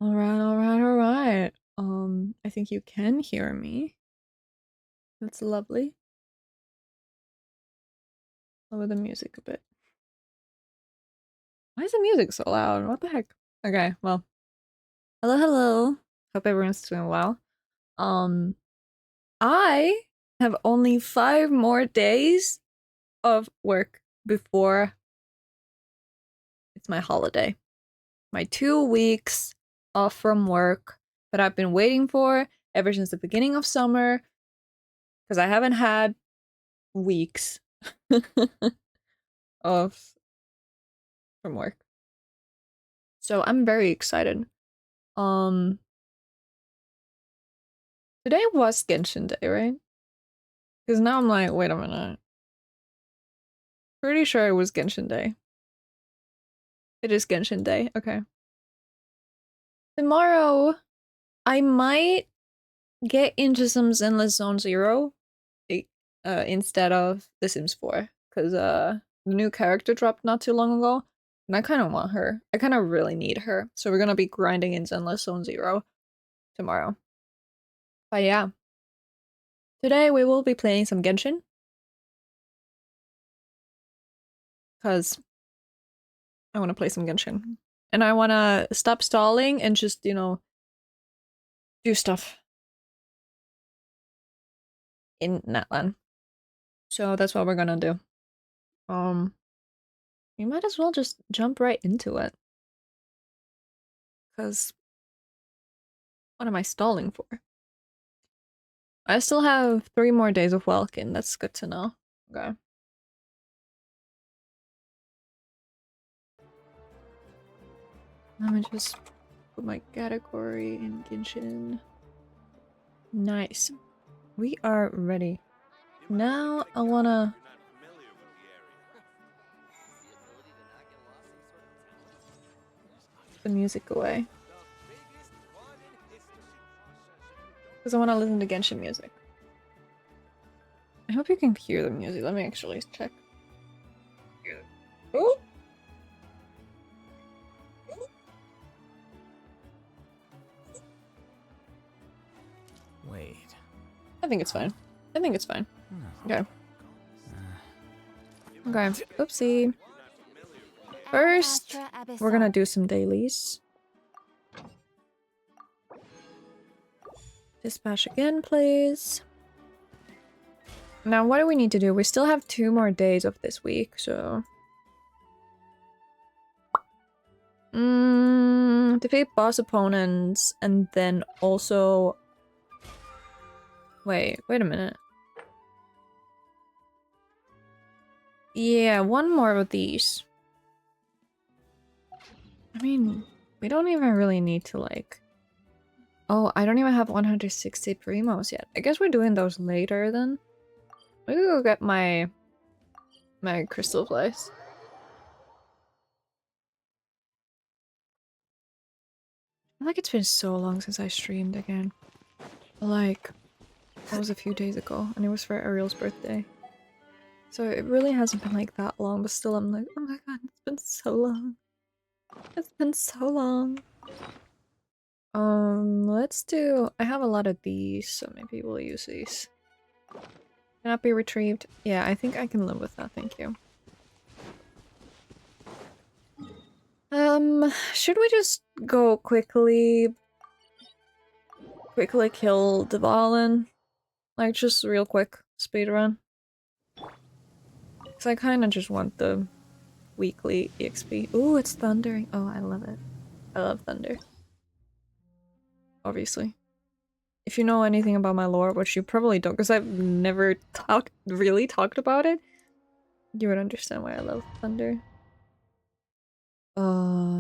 Alright, alright, alright. I think you can hear me. That's lovely. Lower the music a bit. Why is the music so loud? What the heck? Okay, well. Hello, hello. Hope everyone's doing well. Um, I have only 5 more days of work before it's my holiday. My 2 weeks off from work that I've been waiting for ever since the beginning of summer because I haven't had weeks off from work. So I'm very excited. Um, Today was Genshin Day, right? Because now I'm like, wait a minute. Pretty sure it was Genshin Day. It is Genshin Day. Okay. Tomorrow, I might get into some Zenless Zone Zero instead of The Sims 4. Because the new character dropped not too long ago. And I kind of want her. I kind of really need her. So we're going to be grinding in Zenless Zone Zero tomorrow. But yeah. Today we will be playing some Genshin. Because I want to play some Genshin. And I want to stop stalling and just, you know, do stuff in Natlan. So that's what we're gonna do. We might as well just jump right into it. Because what am I stalling for? I still have 3 more days of Welkin. That's good to know. Okay. Let me just put my category in Genshin. Nice. We are ready. Now I wanna... the music away. Because I want to listen to Genshin music. I hope you can hear the music. Let me actually check. Oh! Wait. I think it's fine. I think it's fine. Okay. Okay. Oopsie. First, we're gonna do some dailies. Dispatch again, please. Now, what do we need to do? We still have 2 more days of this week, so... defeat boss opponents, and then also... wait a minute. Yeah, 1 more of these. I mean, we don't even really need to, like... oh, I don't even have 160 primos yet. I guess we're doing those later, then. Maybe go get my crystal flies. I feel like it's been so long since I streamed again. Like, that was a few days ago, and it was for Ariel's birthday. So it really hasn't been like that long, but still I'm like, oh my god, it's been so long. It's been so long. Let's do... I have a lot of these, so maybe we'll use these. Cannot be retrieved. Yeah, I think I can live with that, thank you. Should we just go quickly kill Dvalin? Like, just real quick, speedrun? Because I kind of just want the weekly EXP. Ooh, it's thundering. Oh, I love it. I love thunder. Obviously. If you know anything about my lore, which you probably don't, because I've never really talked about it, you would understand why I love thunder.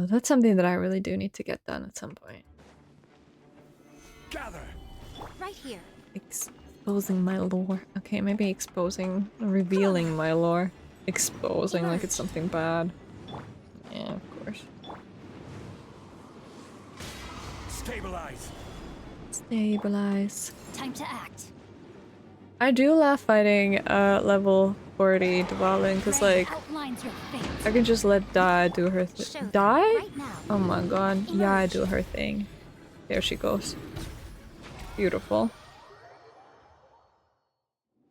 That's something that I really do need to get done at some point. Gather. Right here. Exposing my lore. Okay, maybe revealing my lore. Exposing like it's something bad. Yeah, of course. Stabilize. Stabilize. Time to act. I do love fighting level 40 Dvalin because like outlines your fate. I can just let Dai do her Show thing. them Dai? right now. Oh my god. Yeah, Emerge. do her thing. There she goes. Beautiful.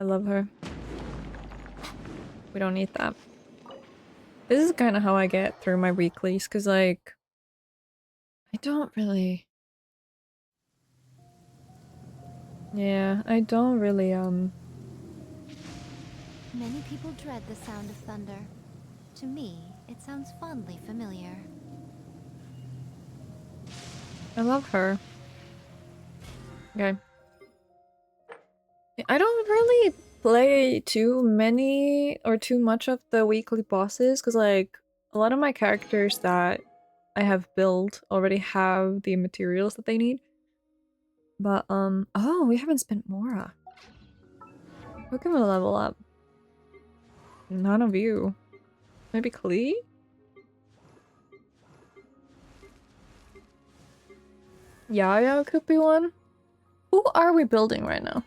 I love her. We don't need that. This is kind of how I get through my weeklies, because, like, I don't really... Yeah, I don't really, Many people dread the sound of thunder. To me, it sounds fondly familiar. I love her. Okay. I don't really play too many or too much of the weekly bosses, because, like, a lot of my characters that I have built already have the materials that they need. But, oh, we haven't spent Mora. Who can we level up? None of you. Maybe Klee? Yaya could be one. Who are we building right now?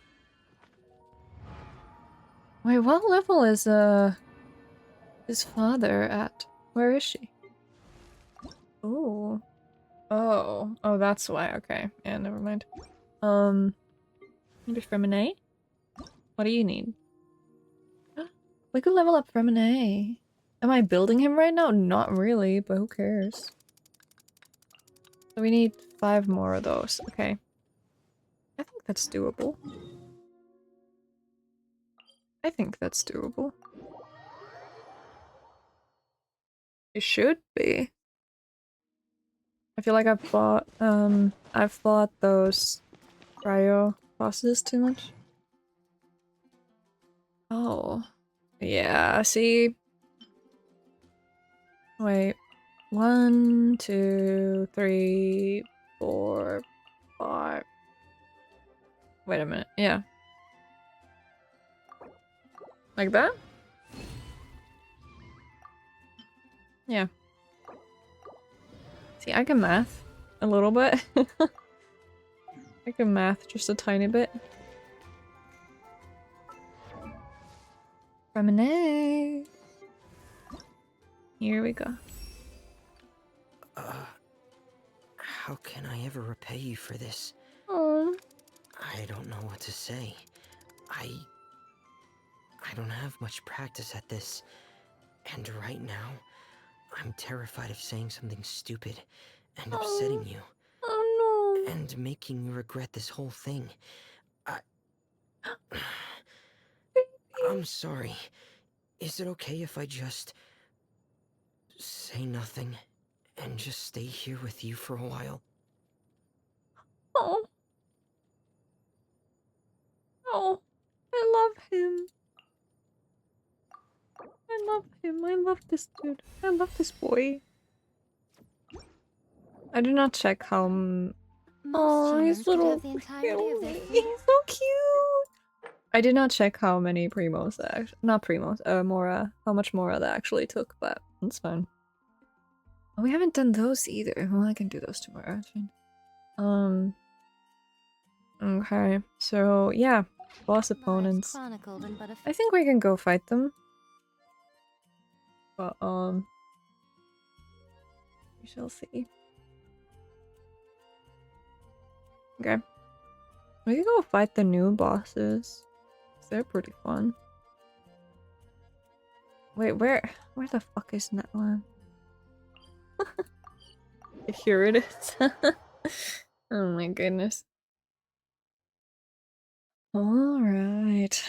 Wait, what level is, his father at? Where is she? Oh. Oh. Oh, that's why. Okay. Yeah, never mind. Maybe Fremine? What do you need? We could level up Fremine. Am I building him right now? Not really, but who cares? So we need 5 more of those. Okay. I think that's doable. I think that's doable. It should be. I feel like I've fought those cryo bosses too much. Oh. Yeah, see? Wait. 1, 2, 3, 4, 5. Wait a minute. Yeah. Like that? Yeah. See, I can math a little bit. I can math just a tiny bit. Remine. Here we go. How can I ever repay you for this? Oh. I don't know what to say. I don't have much practice at this. And right now, I'm terrified of saying something stupid and upsetting you. Oh no. And making you regret this whole thing. I'm sorry. Is it okay if I just say nothing and just stay here with you for a while? Oh. Oh. I love him. I love him. I love this dude. I love this boy. I did not check how. Most Oh, humans he's could little. have the entirety of their He's fleet. so cute. I did not check how many primos that not primos, Mora, how much Mora that actually took, but that's fine. Oh, we haven't done those either. Well, I can do those tomorrow. It's fine. Okay. So yeah, boss Lives opponents. chronicled in but a I think we can go fight them. But we shall see. Okay. We can go fight the new bosses. They're pretty fun. Wait, where the fuck is Netland? Here it is. Oh my goodness. Alright.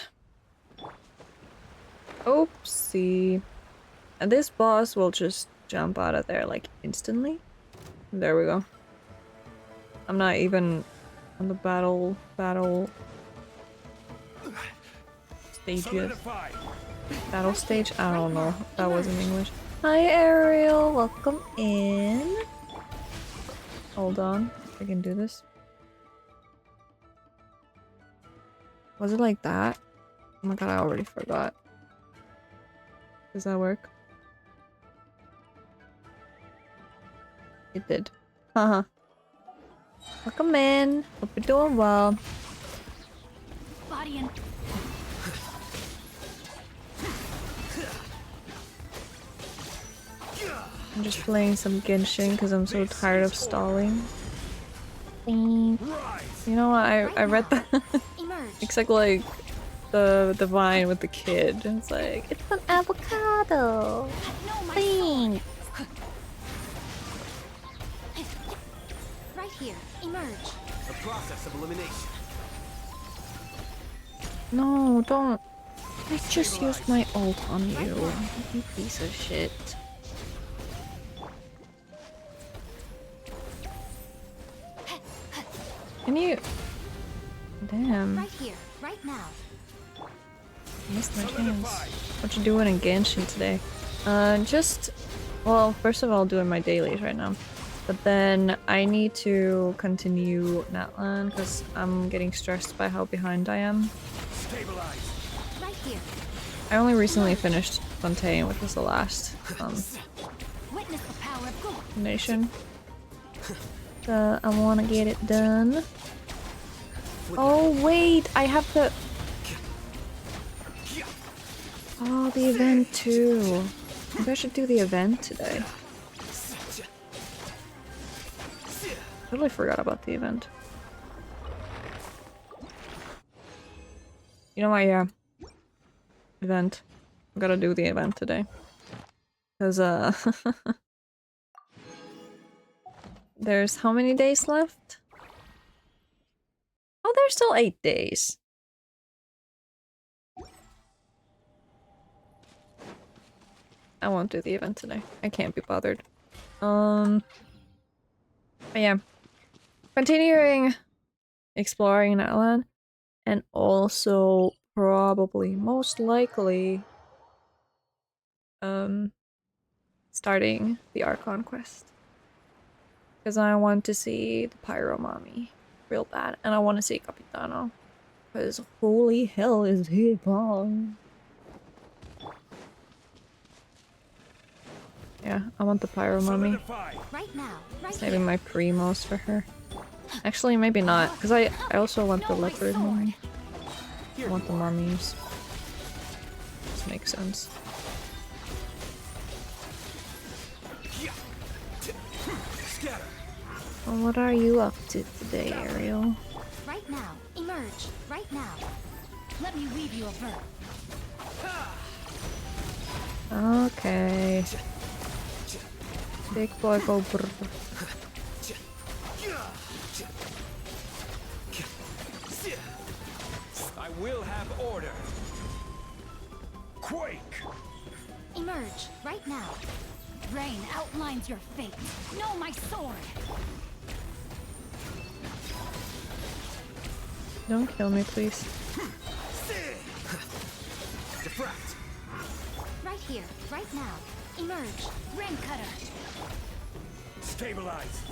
Oopsie. And this boss will just jump out of there like instantly. There we go. I'm not even on the battle stages. Solidify. Battle stage? I don't know. That was in English. Hi Ariel, welcome in. Hold on, I can do this. Was it like that? Oh my god, I already forgot. Does that work? It did. Haha. Welcome in. Hope you're doing well. body and I'm just playing some Genshin because I'm so tired of stalling. You know what? I read that. It's like the vine with the kid. It's like it's an avocado. Thanks. Right here, emerge. The process of elimination. No, don't. I just used my ult on you. You piece of shit. Can you? Damn. Right here, right now. Missed my chance. What you doing in Genshin today? Just... Well, first of all, doing my dailies right now. But then I need to continue Natlan because I'm getting stressed by how behind I am. Stabilize. Right here. I only recently finished Fontaine, which was the last Witness the power of God. nation. So I want to get it done. Oh wait, I have to... Oh, the event too. Maybe I should do the event today. Totally forgot about the event. You know what, yeah. Event. I gotta do the event today. Cause there's how many days left? Oh, there's still 8 days. I won't do the event today. I can't be bothered. But yeah. Continuing exploring Natlan. And also probably, most likely, starting the Archon quest. Because I want to see the Pyro Mommy real bad. And I want to see Capitano. Because holy hell is he bomb. Yeah, I want the Pyro Mommy. Right now. Right Saving my primos for her. Actually, maybe not. Because I also want the Leopard Mummy. I want the mummies. This makes sense. Well, what are you up to today, Ariel? Right now. Emerge. Right now. Let me weave you a verb. Okay. Big boy go brr. I will have order. Quake. Emerge. Right now. Rain outlines your fate. Know my sword. Don't kill me, please. Diffract. Right here. Right now. Emerge. Rain cutter. Stabilize.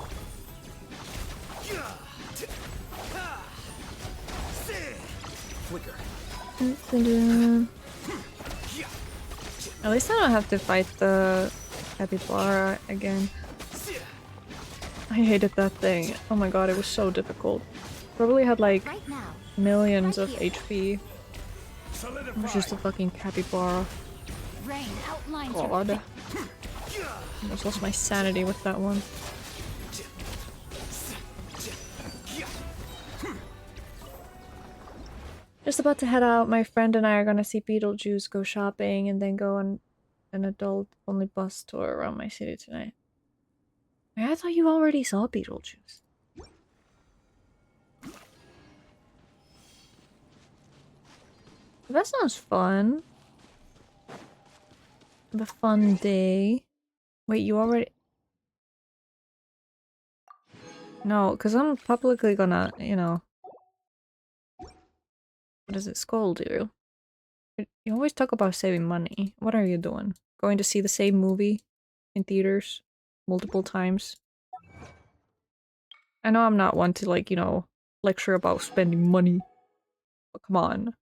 Flicker. At least I don't have to fight the capybara again. I hated that thing. Oh my god, it was so difficult. Probably had like Right now. millions Right of here. HP. It was just a fucking capybara. Rain outlines your God. fate. I almost lost my sanity with that one. Just about to head out. My friend and I are gonna see Beetlejuice, go shopping, and then go on an adult-only bus tour around my city tonight. I thought you already saw Beetlejuice. That sounds fun. Have a fun day. Wait, you already... No, because I'm publicly gonna, you know... What does it scold you? You always talk about saving money. What are you doing? Going to see the same movie in theaters multiple times? I know I'm not one to, like, you know, lecture about spending money. But come on.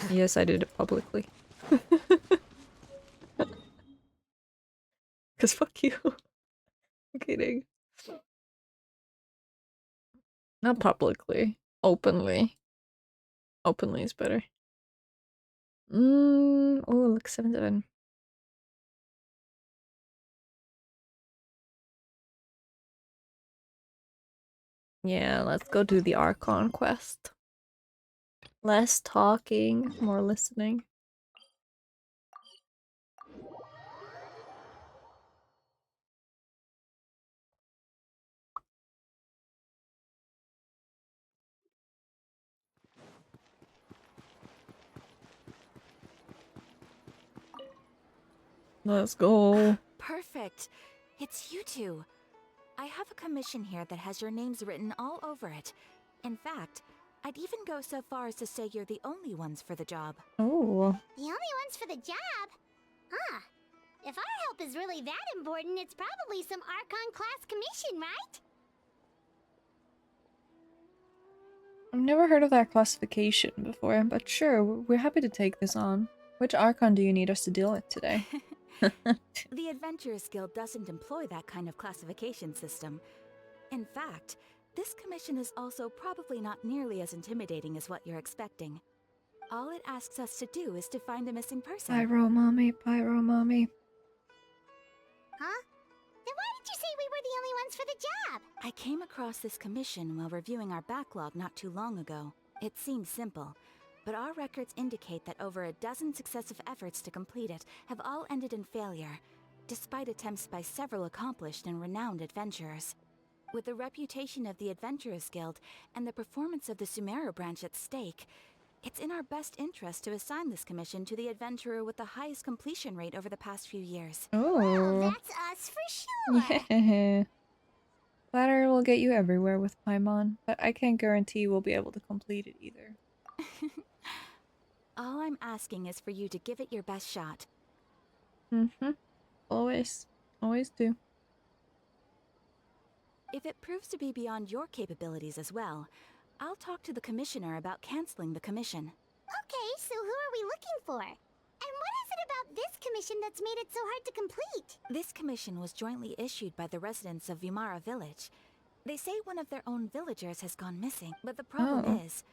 Yes, I did it publicly. Because fuck you. I'm kidding. Not publicly. Openly. Openly is better. Oh, look, 7-7. Yeah, let's go do the Archon quest. Less talking, more listening. Let's go. Perfect. It's you two. I have a commission here that has your names written all over it. In fact, I'd even go so far as to say you're the only ones for the job. Oh. The only ones for the job? Huh. If our help is really that important, it's probably some Archon class commission, right? I've never heard of that classification before, but sure, we're happy to take this on. Which Archon do you need us to deal with today? The Adventurers Guild doesn't employ that kind of classification system. In fact, this commission is also probably not nearly as intimidating as what you're expecting. All it asks us to do is to find a missing person. Pyro mommy, pyro mommy. Huh? Then why did you say we were the only ones for the job? I came across this commission while reviewing our backlog not too long ago. It seemed simple, but our records indicate that over a dozen successive efforts to complete it have all ended in failure, despite attempts by several accomplished and renowned adventurers. With the reputation of the Adventurers Guild and the performance of the Sumeru branch at stake, it's in our best interest to assign this commission to the adventurer with the highest completion rate over the past few years. Well, Oh. that's us for sure. Yeah. Flattery will get you everywhere with Paimon, but I can't guarantee we'll be able to complete it either. All I'm asking is for you to give it your best shot. Mm-hmm. Always. Always do. If it proves to be beyond your capabilities as well, I'll talk to the commissioner about canceling the commission. Okay, so who are we looking for? And what is it about this commission that's made it so hard to complete? This commission was jointly issued by the residents of Vimara Village. They say one of their own villagers has gone missing, but the problem is,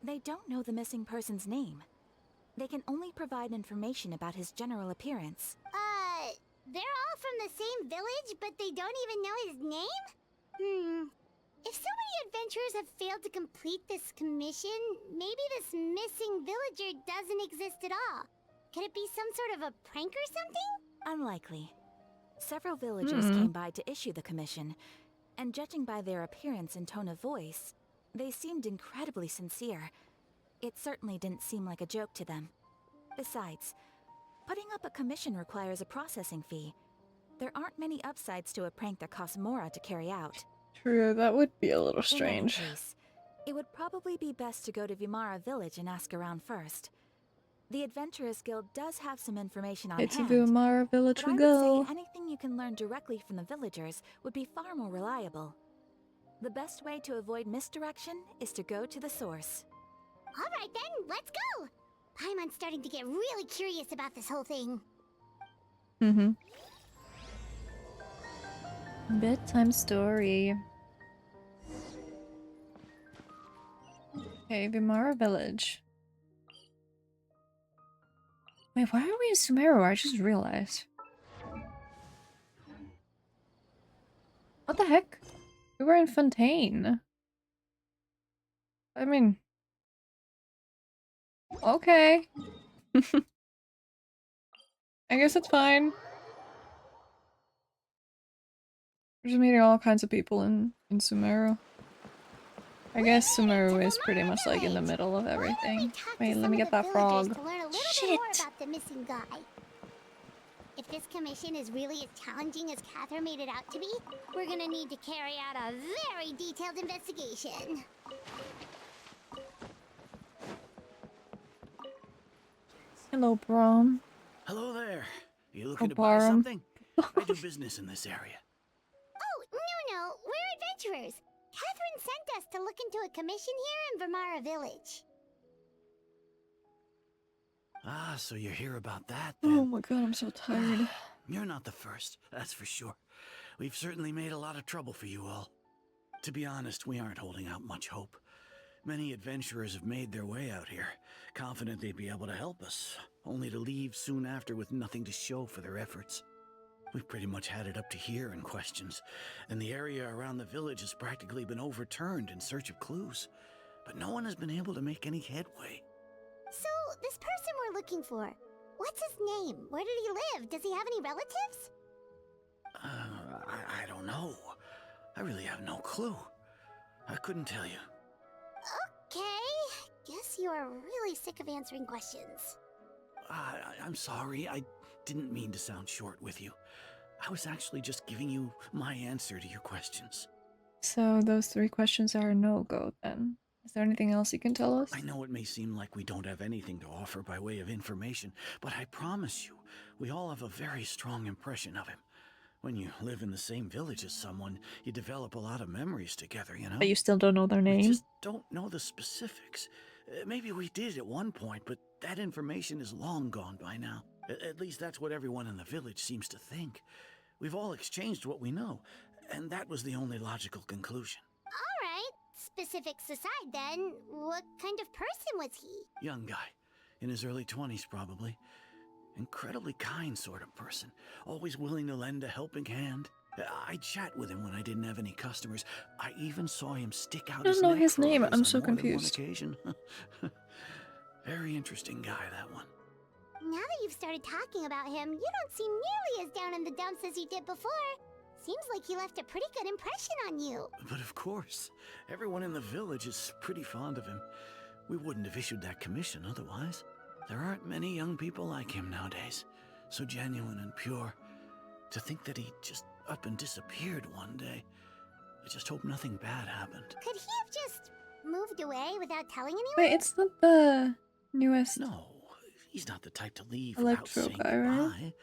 they don't know the missing person's name. They can only provide information about his general appearance. They're all from the same village, but they don't even know his name? If so many adventurers have failed to complete this commission, maybe this missing villager doesn't exist at all. Could it be some sort of a prank or something? Unlikely. Several villagers came by to issue the commission, and judging by their appearance and tone of voice, they seemed incredibly sincere. It certainly didn't seem like a joke to them. Besides, putting up a commission requires a processing fee. There aren't many upsides to a prank that costs Mora to carry out. True, that would be a little In any strange. case, it would probably be best to go to Vimara Village and ask around first. The Adventurers Guild does have some information on It's hand, Vimara Village but we I go. would say anything you can learn directly from the villagers would be far more reliable. The best way to avoid misdirection is to go to the source. Alright then, let's go! Paimon's starting to get really curious about this whole thing. Mm-hmm. Bedtime story. Okay, Vimara Village. Wait, why are we in Sumeru? I just realized. What the heck? We were in Fontaine. I mean... Okay. I guess it's fine. We're just meeting all kinds of people in Sumeru. I guess Sumeru is pretty much like in the middle of everything. Wait, let me get that frog. Shit! About the missing guy. If this commission is really as challenging as Catherine made it out to be, we're gonna need to carry out a very detailed investigation. Hello, Brom. Hello there. You looking to buy Barum. something? I do business in this area. Oh, no, we're adventurers. Catherine sent us to look into a commission here in Vimara Village. Ah, so you're here about that, Oh then. my god, I'm so tired. You're not the first, that's for sure. We've certainly made a lot of trouble for you all. To be honest, we aren't holding out much hope. Many adventurers have made their way out here, confident they'd be able to help us, only to leave soon after with nothing to show for their efforts. We've pretty much had it up to here in questions, and the area around the village has practically been overturned in search of clues. But no one has been able to make any headway. So, this person we're looking for, what's his name? Where did he live? Does he have any relatives? I don't know. I really have no clue. I couldn't tell you. Okay, guess you are really sick of answering questions. I'm sorry. I didn't mean to sound short with you. I was actually just giving you my answer to your questions. So those 3 questions are a no-go then. Is there anything else you can tell us? I know it may seem like we don't have anything to offer by way of information, but I promise you, we all have a very strong impression of him. When you live in the same village as someone, you develop a lot of memories together, you know? But you still don't know their We name? just don't know the specifics. Maybe we did at one point, but that information is long gone by now. At least that's what everyone in the village seems to think. We've all exchanged what we know, and that was the only logical conclusion. Alright, specifics aside then, what kind of person was he? Young guy, in his early 20s probably. Incredibly kind sort of person, always willing to lend a helping hand. I'd chat with him when I didn't have any customers. I even saw him stick out I his don't know neck his for name, others I'm on so more than confused. one occasion. Very interesting guy, that one. Now that you've started talking about him, you don't seem nearly as down in the dumps as you did before. Seems like he left a pretty good impression on you. But of course, everyone in the village is pretty fond of him. We wouldn't have issued that commission otherwise. There aren't many young people like him nowadays. So genuine and pure. To think that he just up and disappeared one day. I just hope nothing bad happened. Could he have just moved away without telling anyone? Wait, it's not the newest No, he's not the type to leave without Electro saying guy, right? goodbye.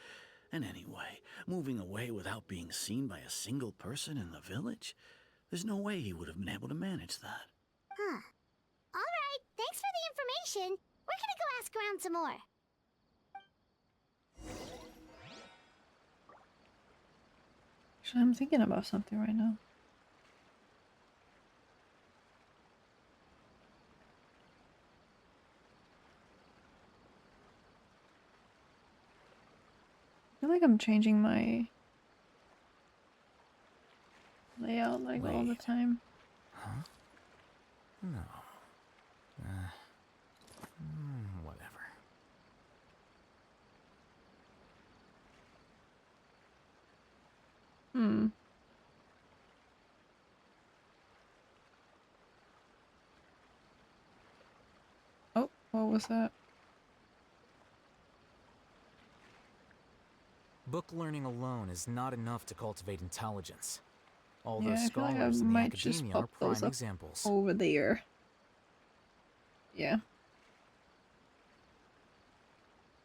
And anyway, moving away without being seen by a single person in the village? There's no way he would have been able to manage that. Huh. Alright, thanks for the information. We're gonna go ask around some more. Actually, I'm thinking about something right now. I feel like I'm changing my layout like all the Wait. time. Huh? No. Whatever. Hmm. Oh, what was that? Book learning alone is not enough to cultivate intelligence. All Yeah, those I feel like I scholars in the might just academia are pop those prime up examples. over there. Yeah.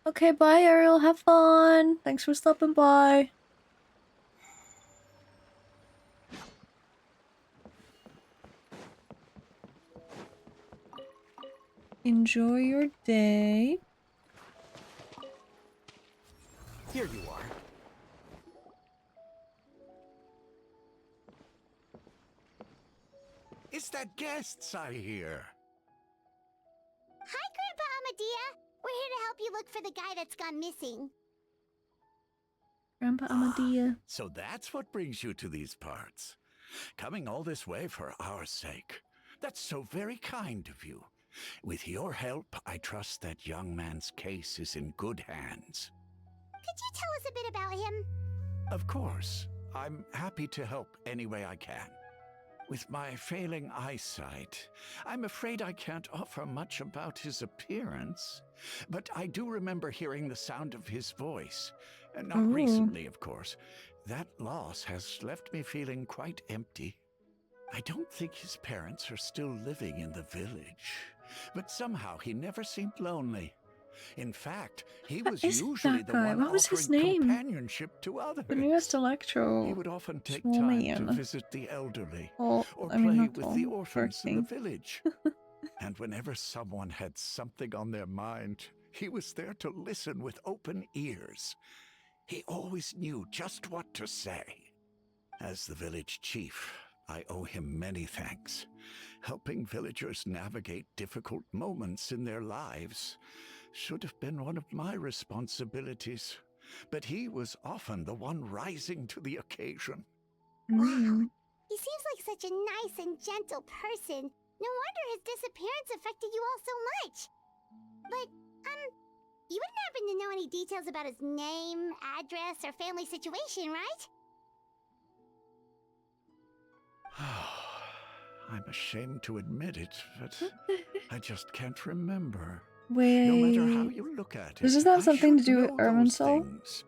Okay, bye Ariel, have fun. Thanks for stopping by. Enjoy your day. Here you are. It's that guests I hear. Hi, Grandpa Amadea. We're here to help you look for the guy that's gone missing. Grandpa Amadea. So that's what brings you to these parts. Coming all this way for our sake. That's so very kind of you. With your help, I trust that young man's case is in good hands. Could you tell us a bit about him? Of course. I'm happy to help any way I can. With my failing eyesight, I'm afraid I can't offer much about his appearance. But I do remember hearing the sound of his voice. Not Ooh. recently, of course. That loss has left me feeling quite empty. I don't think his parents are still living in the village. But somehow he never seemed lonely. In fact, he What was is usually that the guy? one What was his offering name? companionship to others. The newest Electro. He would often take small time man. to visit the elderly Tall, or I mean play not with tall, the orphans in the working. village. And whenever someone had something on their mind, he was there to listen with open ears. He always knew just what to say. As the village chief, I owe him many thanks. Helping villagers navigate difficult moments in their lives should have been one of my responsibilities. but he was often the one rising to the occasion. Wow. Mm. He seems like such a nice and gentle person. No wonder his disappearance affected you all so much. But, you wouldn't happen to know any details about his name, address, or family situation, right? I'm ashamed to admit it, but I just can't remember. Wait. No matter how you look at Does it, this have I something to should do with know those Irminsul? things.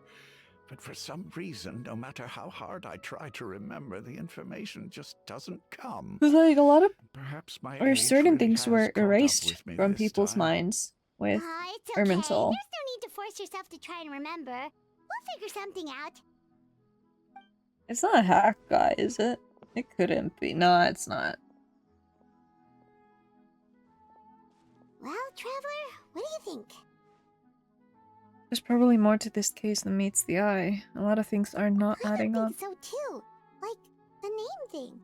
But for some reason, no matter how hard I try to remember, the information just doesn't come. Because like a lot of Perhaps my or age certain really things has were caught up erased with me from this people's time. minds with It's okay. Irminsul. There's no need to force yourself to try and remember. We'll figure something out. It's not a hack guy, is it? It couldn't be. No, it's not. Well, Traveler, what do you think? There's probably more to this case than meets the eye. A lot of things are not I adding up. think so too. Like, the name thing.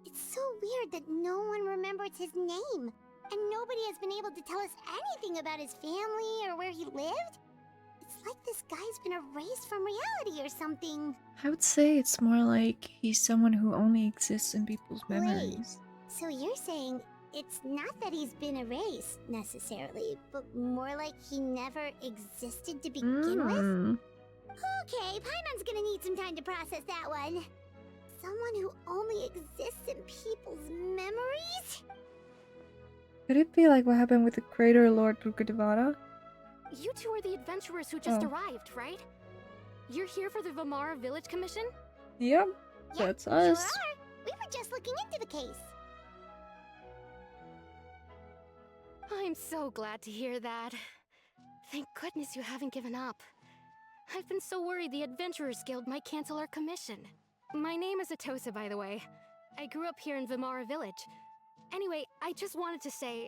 It's so weird that no one remembers his name. And nobody has been able to tell us anything about his family or where he lived. It's like this guy's been erased from reality or something. I would say it's more like he's someone who only exists in people's Wait. memories. So you're saying it's not that he's been erased, necessarily, but more like he never existed to begin with? Mm. Okay, Paimon's gonna need some time to process that one. Someone who only exists in people's memories? Could it be like what happened with the Crater Lord Rukadevara? You two are the adventurers who just Oh. arrived, right? You're here for the Vamara Village Commission? Yep, Yep, that's we us. Sure are. We were just looking into the case. I'm so glad to hear that. Thank goodness you haven't given up. I've been so worried the Adventurers Guild might cancel our commission. My name is Atosa, by the way. I grew up here in Vamara Village. Anyway, I just wanted to say,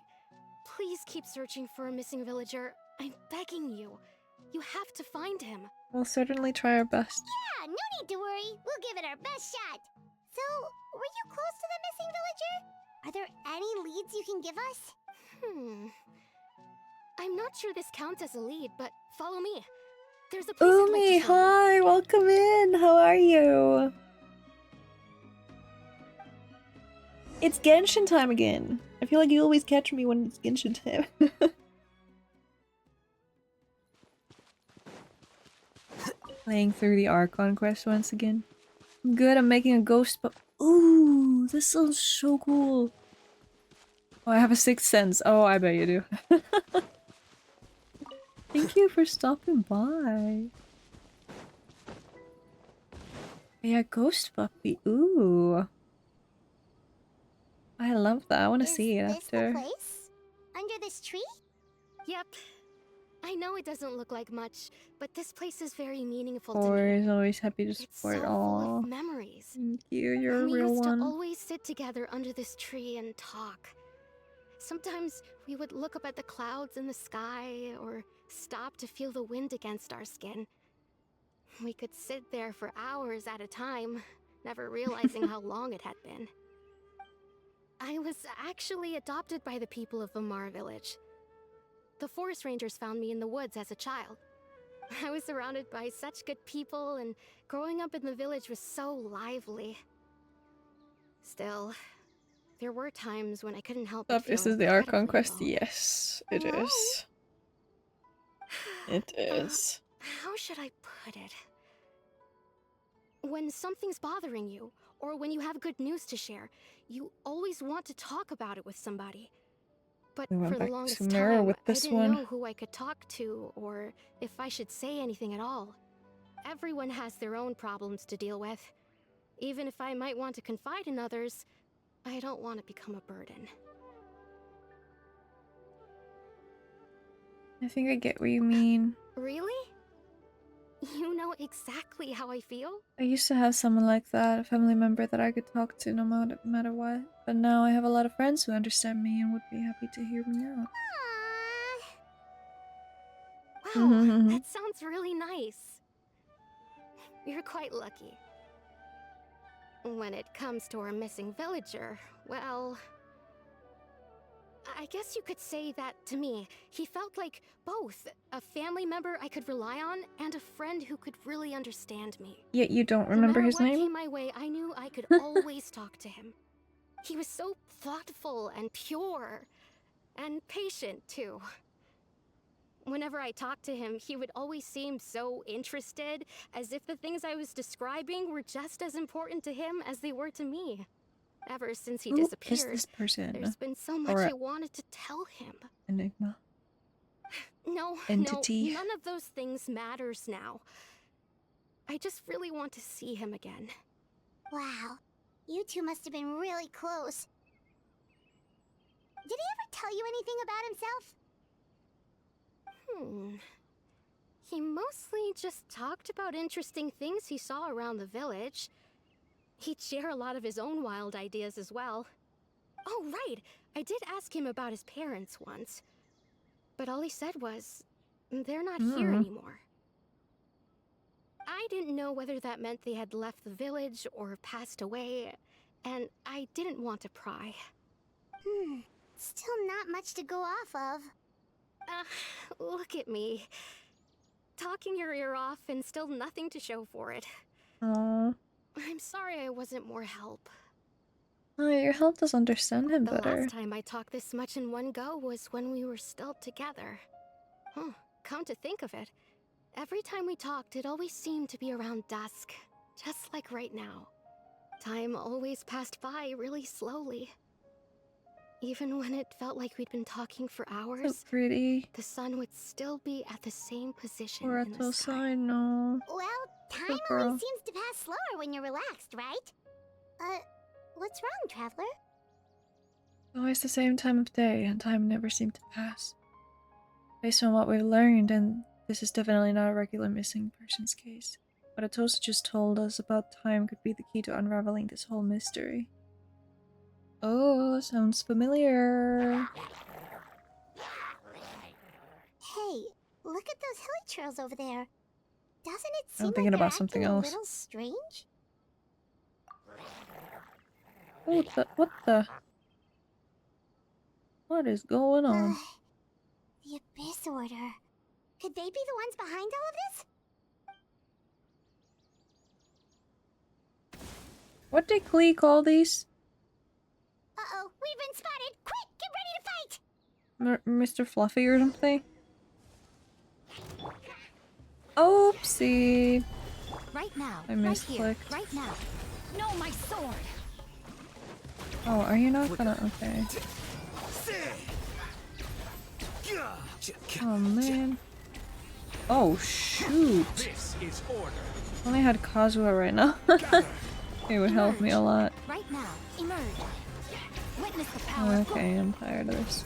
please keep searching for a missing villager. I'm begging you. You have to find him. We'll certainly try our best. Yeah, no need to worry. We'll give it our best shot. So, were you close to the missing villager? Are there any leads you can give us? I'm not sure this counts as a lead, but follow me. There's a place I'd like Umi, to show you. hi, welcome in. How are you? It's Genshin time again. I feel like you always catch me when it's Genshin time. Playing through the Archon quest once again. I'm good, I'm making a ghost but ooh, this sounds so cool. Oh, I have a sixth sense. Oh, I bet you do. Thank you for stopping by. Yeah, ghost puppy. Ooh. I love that. I want to Is see it this after. the place? Under this tree? Yep. I know it doesn't look like much, but this place is very meaningful to Or me. is always happy to It's support. so full Aw. of memories. Thank you. You're a We real used one. to always sit together under this tree and talk. Sometimes we would look up at the clouds in the sky or stop to feel the wind against our skin. We could sit there for hours at a time, never realizing how long it had been. I was actually adopted by the people of Vamara Village. The forest rangers found me in the woods as a child. I was surrounded by such good people, and growing up in the village was so lively. Still, there were times when I couldn't help but feel Is this the Archon incredibly quest? alone. Yes, it Alone? is. It is. How should I put it? When something's bothering you, or when you have good news to share, you always want to talk about it with somebody. But We went for the back longest to Mirror time, with I this didn't one. know who I could talk to, or if I should say anything at all. Everyone has their own problems to deal with. Even if I might want to confide in others, I don't want to become a burden. I think I get what you mean. Really? You know exactly how I feel? I used to have someone like that, a family member that I could talk to no matter what. But now I have a lot of friends who understand me and would be happy to hear me out. Aww. Wow, that sounds really nice. You're quite lucky. When it comes to our missing villager, well... I guess you could say that to me. He felt like both a family member I could rely on and a friend who could really understand me. Yet you don't No remember matter his what name? came my way, I knew I could always talk to him. He was so thoughtful and pure, and patient too. Whenever I talked to him, he would always seem so interested, as if the things I was describing were just as important to him as they were to me. Ever since he Who is disappeared, this person? there's been so much Or I wanted to tell him. enigma? No, Entity? none of those things matters now. I just really want to see him again. Wow. You two must have been really close. Did he ever tell you anything about himself? He mostly just talked about interesting things he saw around the village. He'd share a lot of his own wild ideas as well. Oh, right! I did ask him about his parents once. But all he said was, they're not here anymore. I didn't know whether that meant they had left the village or passed away, and I didn't want to pry. Still not much to go off of. Look at me. Talking your ear off and still nothing to show for it. Aww. I'm sorry I wasn't more help. Oh, your helped us understand him The better. last time I talked this much in one go was when we were still together. Come to think of it, every time we talked, it always seemed to be around dusk, just like right now. Time always passed by really slowly. Even when it felt like we'd been talking for hours, So pretty. the sun would still be at the same position Or in at the the sky. side, no. Well, time Good girl. always seems to pass slower when you're relaxed, right? What's wrong, Traveler? Always the same time of day, and time never seemed to pass. Based on what we've learned, and this is definitely not a regular missing persons case, what Atosa just told us about time could be the key to unraveling this whole mystery. Oh, sounds familiar. Hey, look at those hilly trails over there. Doesn't it seem I'm like thinking they're about something acting a else. little strange? What the? What is going on? The Abyss Order. Could they be the ones behind all of this? What did Klee call these? Uh-oh, we've been spotted! Quick, get ready to fight! Mr. Fluffy or something? Oopsie. Right now. I Right here. misclicked. Right now. No, my sword. Oh, are you not gonna? Okay. Oh man. Oh shoot. This is order. If only I had Kazuha right now. It would help me a lot. Right now. Emerge. Witness the power. Okay, I'm tired of this.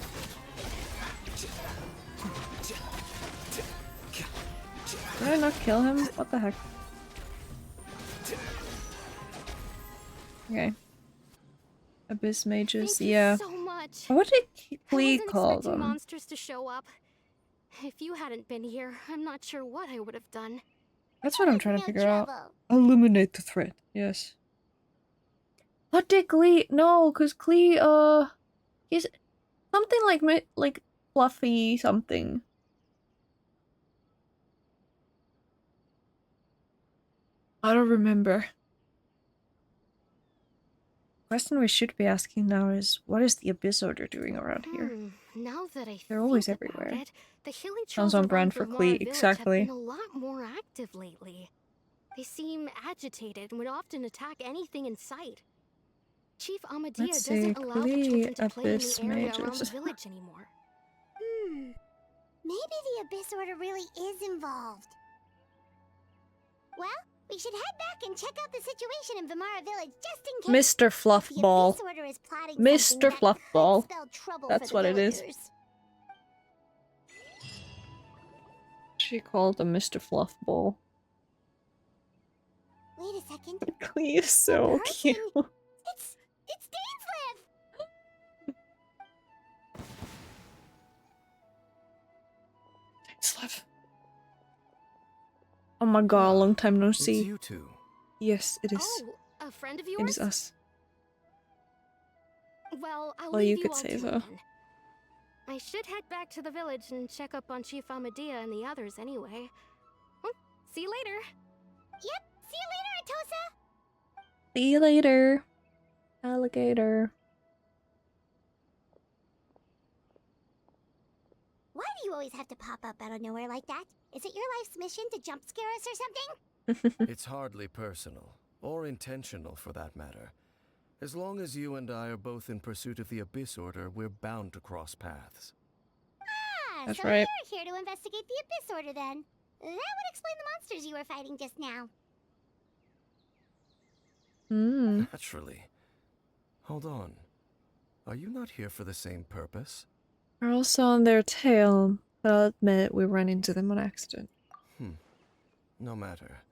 Did I not kill him? What the heck? Okay. Abyss mages, Thank yeah. you so much. What did I Klee wasn't call expecting them? monsters to show up. If you hadn't been here, I'm not sure what I would have done. That's what I'm trying to No figure out. trouble. Illuminate the threat. Yes. What did Klee? No, cause Klee, he's something like fluffy something. I don't remember. Question we should be asking now is, what is the Abyss Order doing around here? Now that I They're think always about everywhere. it, the hilly Sounds trails on around brand for Vermara Klee, Village exactly. have been a lot more active lately. They seem agitated and would often attack anything in sight. Chief Amadia Let's see, doesn't allow the Klee children to play in Abyss the area around the mages. village anymore. Maybe the Abyss Order really is involved. Well, we should head back and check out the situation in Vimara Village just in case. Mr. The Fluffball. Abyss Order is plotting Mr. something that Fluffball. could spell trouble That's for what the it is. villagers. She called him Mr. Fluffball. Wait a second. Klee is so person. cute. It's Dainslev! Dainslev. Oh my god, long time no It's see. you two. Yes, it is. Oh, a friend of It yours? is us. Well, I'll Well, leave you you could all say to it so. then. I should head back to the village and check up on Chief Amadea and the others anyway. Well, see you later. Yep, see you later, Atosa! See you later, alligator. Why do you always have to pop up out of nowhere like that? Is it your life's mission to jump scare us or something? It's hardly personal, or intentional for that matter. As long as you and I are both in pursuit of the Abyss Order, we're bound to cross paths. Ah, That's so right. you're here to investigate the Abyss Order then. That would explain the monsters you were fighting just now. Hmm. Naturally. Hold on. Are you not here for the same purpose? We're also on their tail, but I'll admit we ran into them on accident. No matter.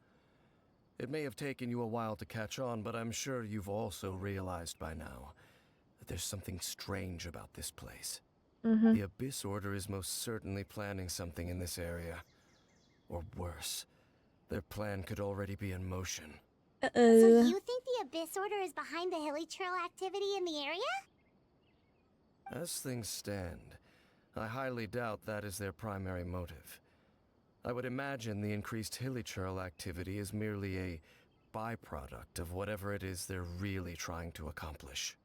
It may have taken you a while to catch on, but I'm sure you've also realized by now that there's something strange about this place. Mm-hmm. The Abyss Order is most certainly planning something in this area. Or worse, their plan could already be in motion. So Uh-oh. you think the Abyss Order is behind the Hilly Trail activity in the area? As things stand, I highly doubt that is their primary motive. I would imagine the increased Hilly Trail activity is merely a byproduct of whatever it is they're really trying to accomplish.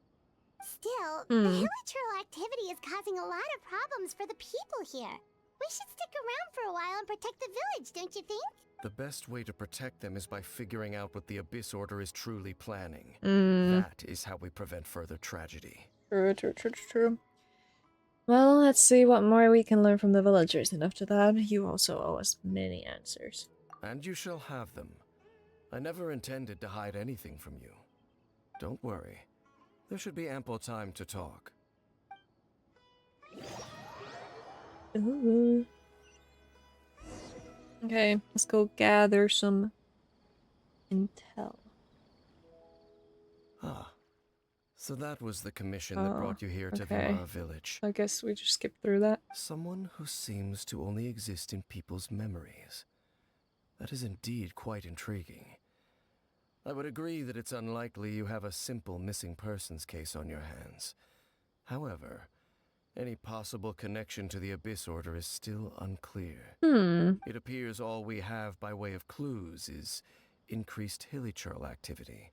Still, the Hilly Trail activity is causing a lot of problems for the people here. We should stick around for a while and protect the village, don't you think? The best way to protect them is by figuring out what the Abyss Order is truly planning. Mm. That is how we prevent further tragedy. True. Well, let's see what more we can learn from the villagers, and after that, you also owe us many answers. And you shall have them. I never intended to hide anything from you. Don't worry. There should be ample time to talk. Ooh. Okay, let's go gather some intel. Ah. So that was the commission that brought you here to okay. Vimara Village. I guess we just skipped through that. Someone who seems to only exist in people's memories. That is indeed quite intriguing. I would agree that it's unlikely you have a simple missing persons case on your hands. However, any possible connection to the Abyss Order is still unclear. It appears all we have by way of clues is increased Hilly Trail activity.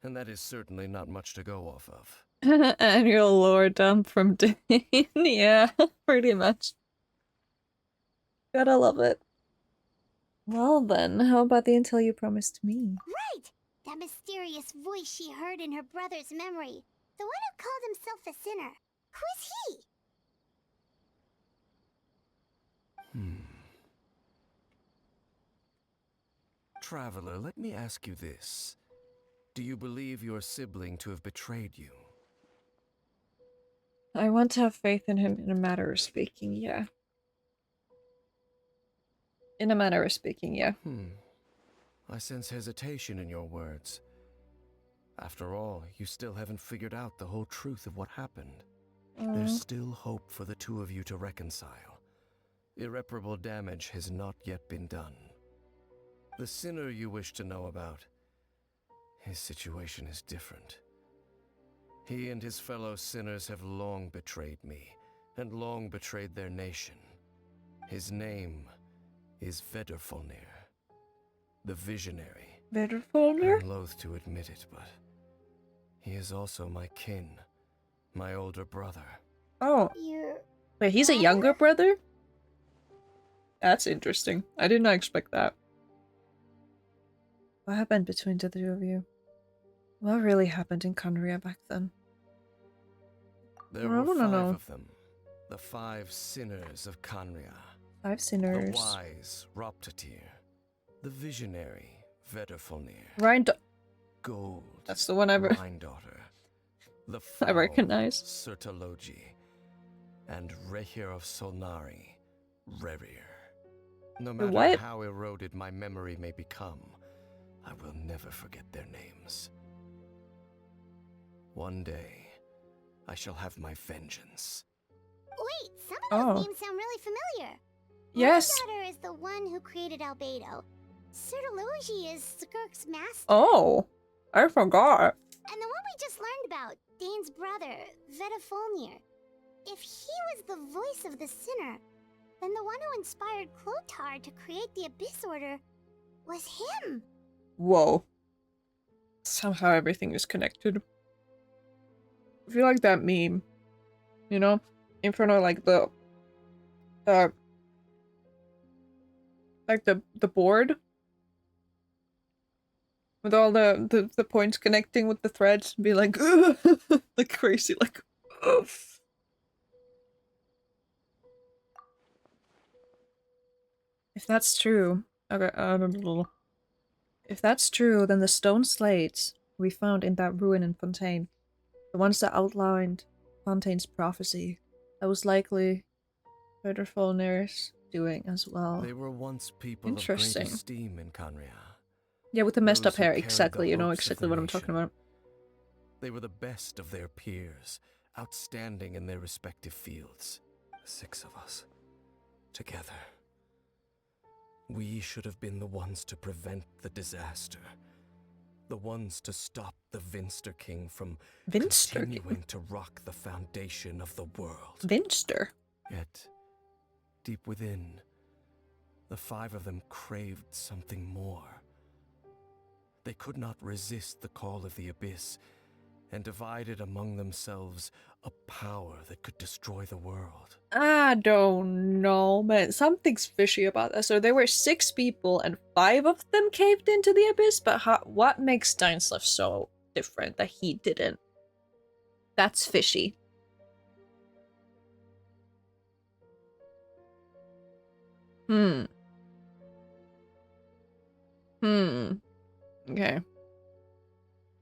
And that is certainly not much to go off of. Annual lore dump from Dane. Yeah, pretty much. Gotta love it. Well then, how about the intel you promised me? Right! That mysterious voice she heard in her brother's memory. The one who called himself a sinner. Who is he? Traveler, let me ask you this. Do you believe your sibling to have betrayed you? I want to have faith in him in a matter of speaking, yeah. In a manner of speaking, yeah. I sense hesitation in your words. After all, you still haven't figured out the whole truth of what happened. There's still hope for the two of you to reconcile. Irreparable damage has not yet been done. The sinner you wish to know about, his situation is different. He and his fellow sinners have long betrayed me, and long betrayed their nation. His name is Vedrfolnir, the Visionary. Vedrfolnir? I'm loath to admit it, but he is also my kin, my older brother. Oh. Wait, he's a younger brother? That's interesting. I did not expect that. What happened between the two of you? What really happened in Conria back then? There I were wanna 5 know. of them, the 5 sinners of Conria. 5 sinners. The wise Roptatir, the visionary Vedrfolnir, Gold, That's the one I Daughter, the foul recognize. Sertologi, and Rehir of Solnari, Rerir. No matter what? how eroded my memory may become, I will never forget their names. One day, I shall have my vengeance. Wait, some of those names sound really familiar. Yes. My daughter is the one who created Albedo. Sertologi is Skirk's master. Oh, I forgot. And the one we just learned about, Dane's brother, Vedrfolnir. if he was the voice of the sinner, then the one who inspired Clothar to create the Abyss Order was him. Whoa. Somehow everything is connected. I feel like that meme, you know, in front of like the board with all the points connecting with the threads, and be like, like crazy, like. If that's true, okay, if that's true, then the stone slates we found in that ruin in Fontaine, the ones that outlined Fontaine's prophecy, that was likely Further Fulner's doing as well. They were once people of great Interesting. esteem in Canria. Yeah, with the messed up Those who hair, carried exactly. the You know hopes of exactly the what I'm talking nation. about. They were the best of their peers, outstanding in their respective fields. 6 of us, together. We should have been the ones to prevent the disaster. The ones to stop the Vinster King from continuing to rock the foundation of the world. Vinster? Yet, deep within, the 5 of them craved something more. They could not resist the call of the Abyss, and divided among themselves a power that could destroy the world. I don't know, man. Something's fishy about that. So there were 6 people, and 5 of them caved into the Abyss, but what makes Steinslef so different that he didn't? That's fishy. Okay.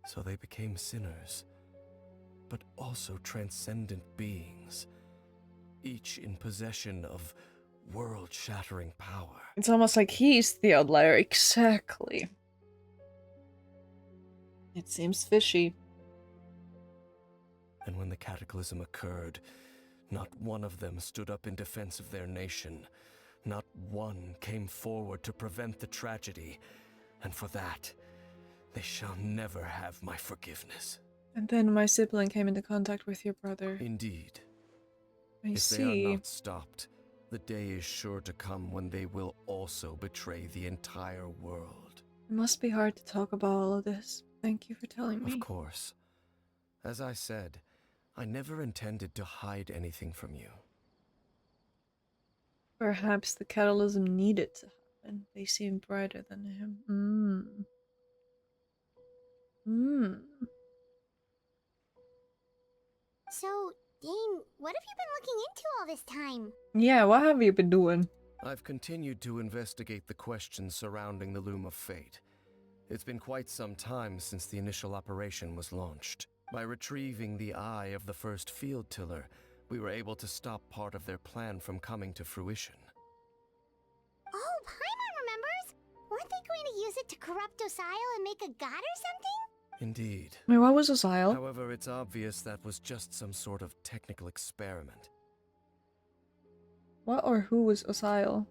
So they became sinners, but also transcendent beings, each in possession of world-shattering power. It's almost like he's the outlier. Exactly. It seems fishy. And when the cataclysm occurred, not one of them stood up in defense of their nation. Not one came forward to prevent the tragedy. And for that, they shall never have my forgiveness. And then my sibling came into contact with your brother. Indeed. I If see. they are not stopped, the day is sure to come when they will also betray the entire world. It must be hard to talk about all of this. Thank you for telling me. Of course. As I said, I never intended to hide anything from you. Perhaps the catalysm needed to happen. They seem brighter than him. So, Dane, what have you been looking into all this time? Yeah, what have you been doing? I've continued to investigate the questions surrounding the Loom of Fate. It's been quite some time since the initial operation was launched. By retrieving the eye of the first field tiller, we were able to stop part of their plan from coming to fruition. Oh, Paimon remembers! Weren't they going to use it to corrupt Osile and make a god or something? Indeed. Wait, what was Osile? However, it's obvious that was just some sort of technical experiment. What or who was Osile?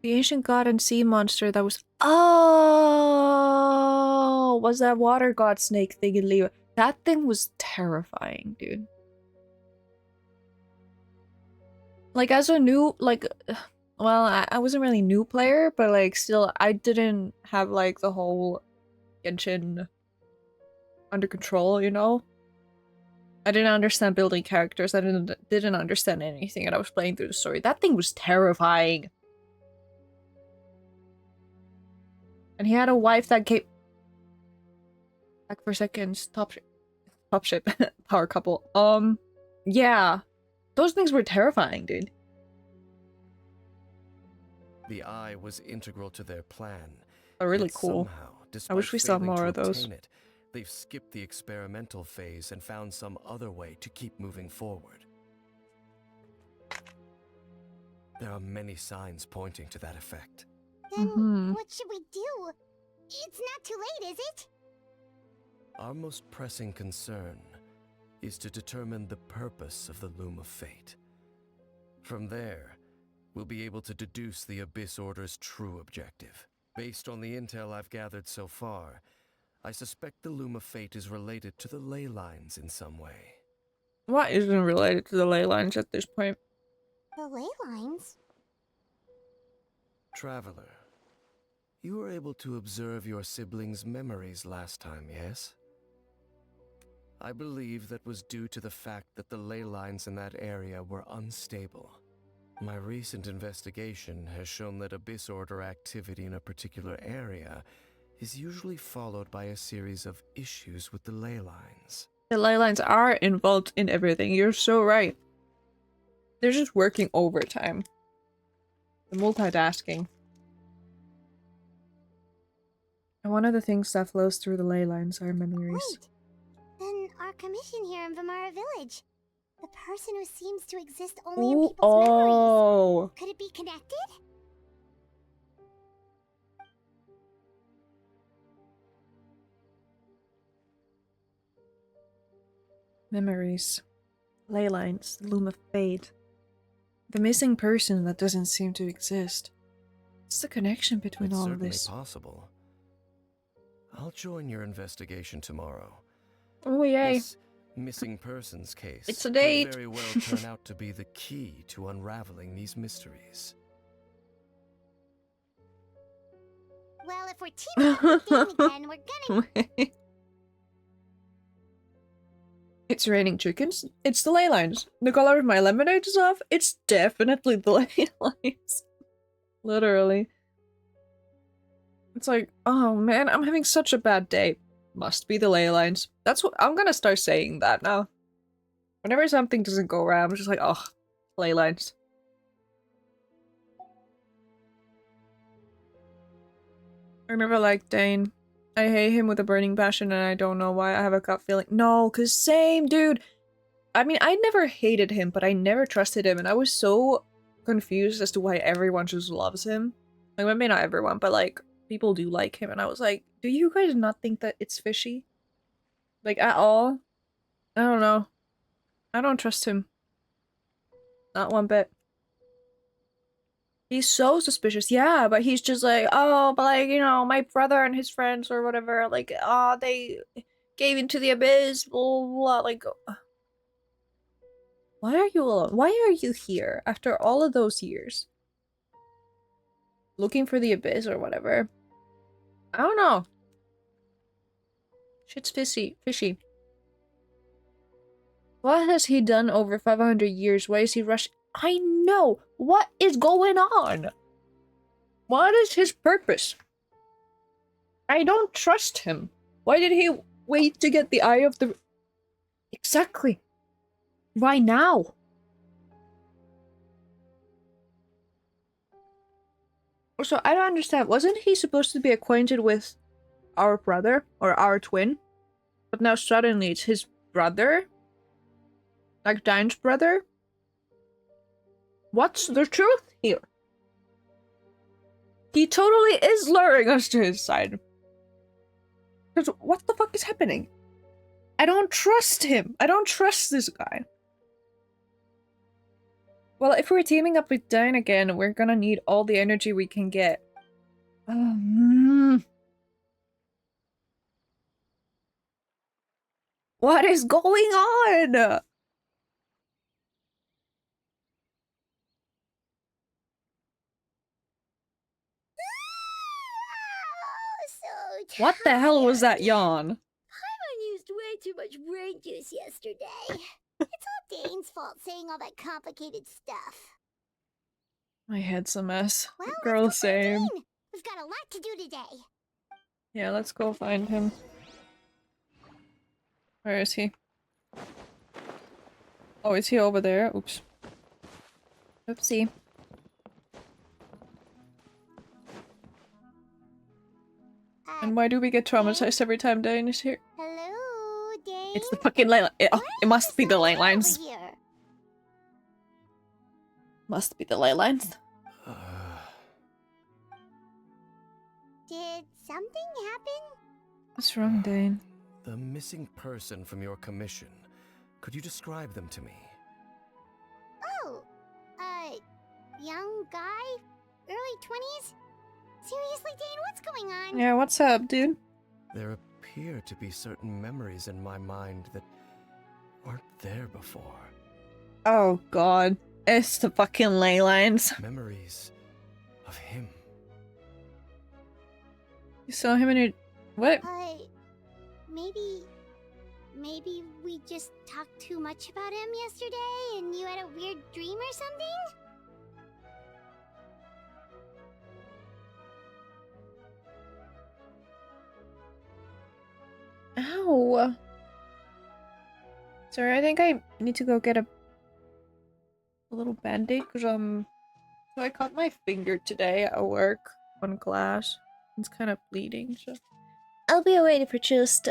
The ancient god and sea monster that was— oh, was that water god snake thing in Leo? That thing was terrifying, dude. Like, as a new, like, well, I wasn't really new player, but like, still, I didn't have like the whole Genshin under control, you know? I didn't understand building characters. I didn't understand anything, and I was playing through the story. That thing was terrifying. And he had a wife that came back for seconds. Top shit. Power couple. Yeah. Those things were terrifying, dude. The eye was integral to their plan. Oh, really Yet cool. Somehow, I wish we saw failing more to of those. obtain it, they've skipped the experimental phase and found some other way to keep moving forward. There are many signs pointing to that effect. Then what should we do? It's not too late, is it? Our most pressing concern is to determine the purpose of the Loom of Fate. From there, we'll be able to deduce the Abyss Order's true objective. Based on the intel I've gathered so far, I suspect the Loom of Fate is related to the ley lines in some way. What isn't related to the ley lines at this point? The ley lines? Traveler, you were able to observe your siblings' memories last time, yes? I believe that was due to the fact that the ley lines in that area were unstable. My recent investigation has shown that Abyss Order activity in a particular area is usually followed by a series of issues with the ley lines. The ley lines are involved in everything. You're so right. They're just working overtime. The multitasking. And one of the things that flows through the ley lines are memories. Wait. Then our commission here in Vamara Village. The person who seems to exist only in Ooh, people's oh. memories. Could it be connected? Memories. Ley lines. The Loom of Fate. The missing person that doesn't seem to exist. What's the connection between It's all of certainly this? possible. I'll join your investigation tomorrow. Oh yay. This missing persons case It's a could date. very well turn out to be the key to unraveling these mysteries. Well, if we're teaming up with Dane again, we're gonna... It's raining chickens. It's the ley lines. The color of my lemonade is off. It's definitely the ley lines. Literally. It's like, oh man, I'm having such a bad day. Must be the ley lines. That's what I'm gonna start saying that now. Whenever something doesn't go right, I'm just like, oh, ley lines. I never liked Dane. I hate him with a burning passion and I don't know why. I have a gut feeling. No, cause same dude. I mean, I never hated him, but I never trusted him and I was so confused as to why everyone just loves him. Like, maybe not everyone, but like, people do like him and I was like, do you guys not think that it's fishy? Like, at all? I don't know. I don't trust him. Not one bit. He's so suspicious, yeah, but he's just like, oh, but like, you know, my brother and his friends or whatever, like, they gave into the abyss, blah, blah, blah, like, why are you alone? Why are you here after all of those years? Looking for the abyss or whatever. I don't know. Shit's fishy. What has he done over 500 years? Why is he rushing? I know! What is going on? What is his purpose? I don't trust him. Why did he wait to get the Eye of the... Exactly. Why now? So, I don't understand. Wasn't he supposed to be acquainted with our brother? Or our twin? But now suddenly it's his brother? Like Dine's brother? What's the truth here? He totally is luring us to his side. Because what the fuck is happening? I don't trust him. I don't trust this guy. Well, if we're teaming up with Dine again, we're gonna need all the energy we can get. What is going on? So What the hell was that tired. yawn? Paimon used way too much brain juice yesterday. It's all Dane's fault saying all that complicated stuff. My head's a mess. Well, Girl, let's go find same. Dane. We've got a lot to do today. Yeah, let's go find him. Where is he? Oh, is he over there? Oops. Oopsie. And why do we get traumatized every time Dane is here? Hello, Dane? It's the fucking ley line. It must be the ley lines. Over here. Must be the ley lines. Did something happen? What's wrong, Dane? The missing person from your commission. Could you describe them to me? Oh, young guy? Early 20s? Seriously, Dane, what's going on? Yeah, what's up, dude? There appear to be certain memories in my mind that weren't there before. Oh god. It's the fucking ley lines. Memories of him. You saw him in your... What? Maybe... Maybe we just talked too much about him yesterday and you had a weird dream or something? Ow. Sorry, I think I need to go get a little band-aid because so I cut my finger today at work on glass. It's kind of bleeding, so I'll be away for just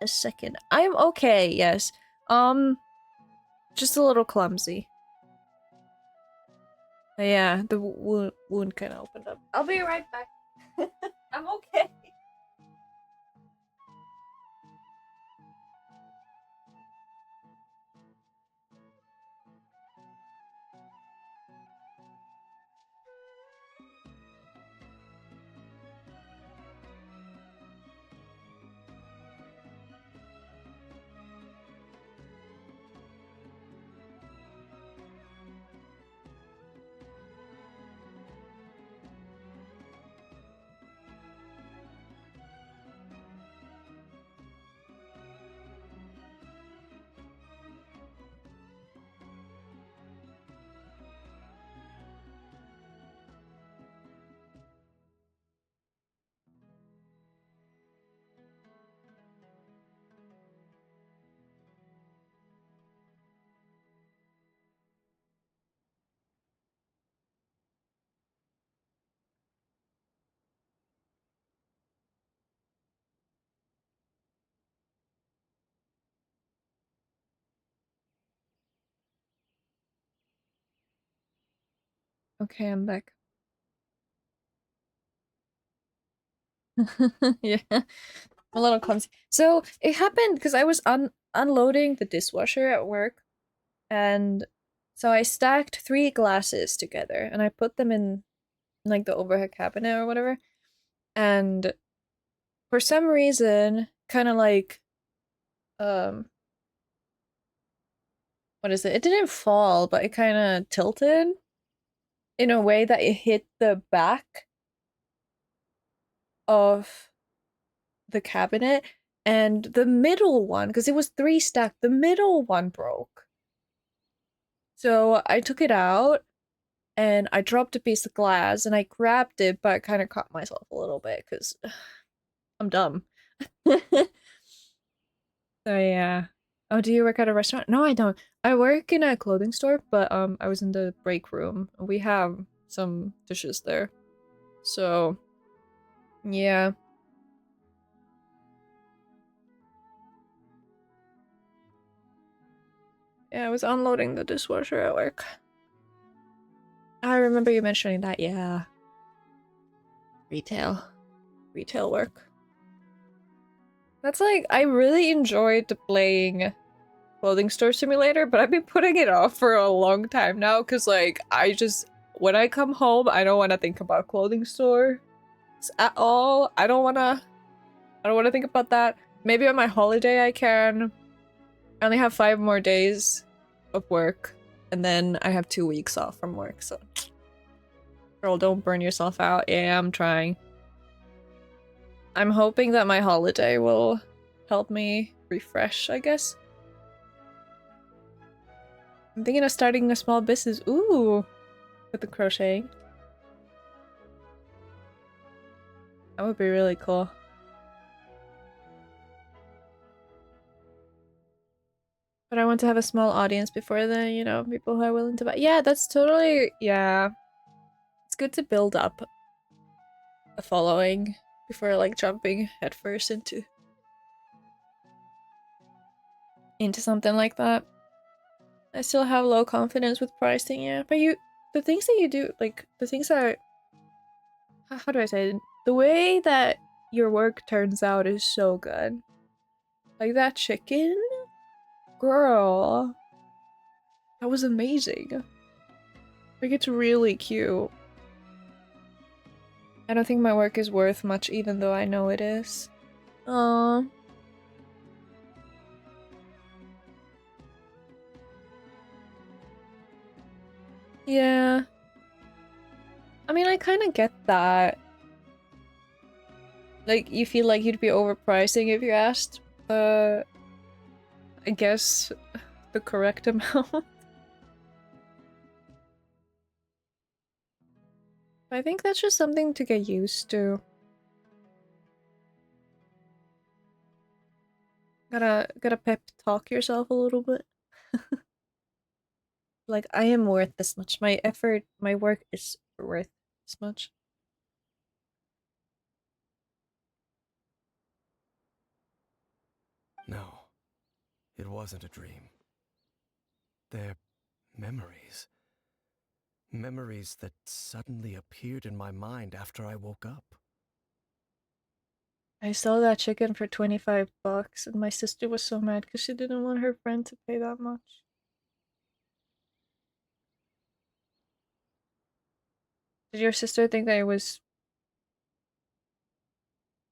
a second. I'm okay, yes. Just a little clumsy. But yeah, the wound kind of opened up. I'll be right back. I'm okay. Okay, I'm back. Yeah, I'm a little clumsy. So it happened because I was unloading the dishwasher at work, and so I stacked 3 glasses together, and I put them in like the overhead cabinet or whatever. And for some reason, kind of like um, what is it? It didn't fall, but it kind of tilted in a way that it hit the back of the cabinet, and the middle one, because it was 3 stacked, the middle one broke. So I took it out and I dropped a piece of glass and I grabbed it, but I kind of caught myself a little bit because I'm dumb. So yeah. Oh, do you work at a restaurant? No, I don't. I work in a clothing store, but I was in the break room. We have some dishes there. So yeah. Yeah, I was unloading the dishwasher at work. I remember you mentioning that, yeah. Retail. Retail work. That's like, I really enjoyed playing Clothing Store Simulator, but I've been putting it off for a long time now, because like, when I come home, I don't want to think about clothing stores at all. I don't want to think about that. Maybe on my holiday I can. I only have 5 more days of work, and then I have 2 weeks off from work, so. Girl, don't burn yourself out. Yeah, I'm trying. I'm hoping that my holiday will help me refresh, I guess. I'm thinking of starting a small business. Ooh, with the crocheting. That would be really cool. But I want to have a small audience before then, you know, people who are willing to buy. Yeah, that's totally, yeah. It's good to build up a following before like jumping headfirst into something like that. I still have low confidence with pricing, yeah. But the things that you do, like, the things that, how do I say it? The way that your work turns out is so good. Like that chicken? Girl. That was amazing. Like, it's really cute. I don't think my work is worth much, even though I know it is. Aww. Yeah. I mean, I kind of get that. Like, you feel like you'd be overpricing if you asked, I guess, the correct amount. I think that's just something to get used to. Gotta pep talk yourself a little bit. Like, I am worth this much. My effort, my work is worth this much. No, it wasn't a dream. They're memories. Memories that suddenly appeared in my mind after I woke up. I sold that chicken for 25 bucks, and my sister was so mad because she didn't want her friend to pay that much. Did your sister think that it was...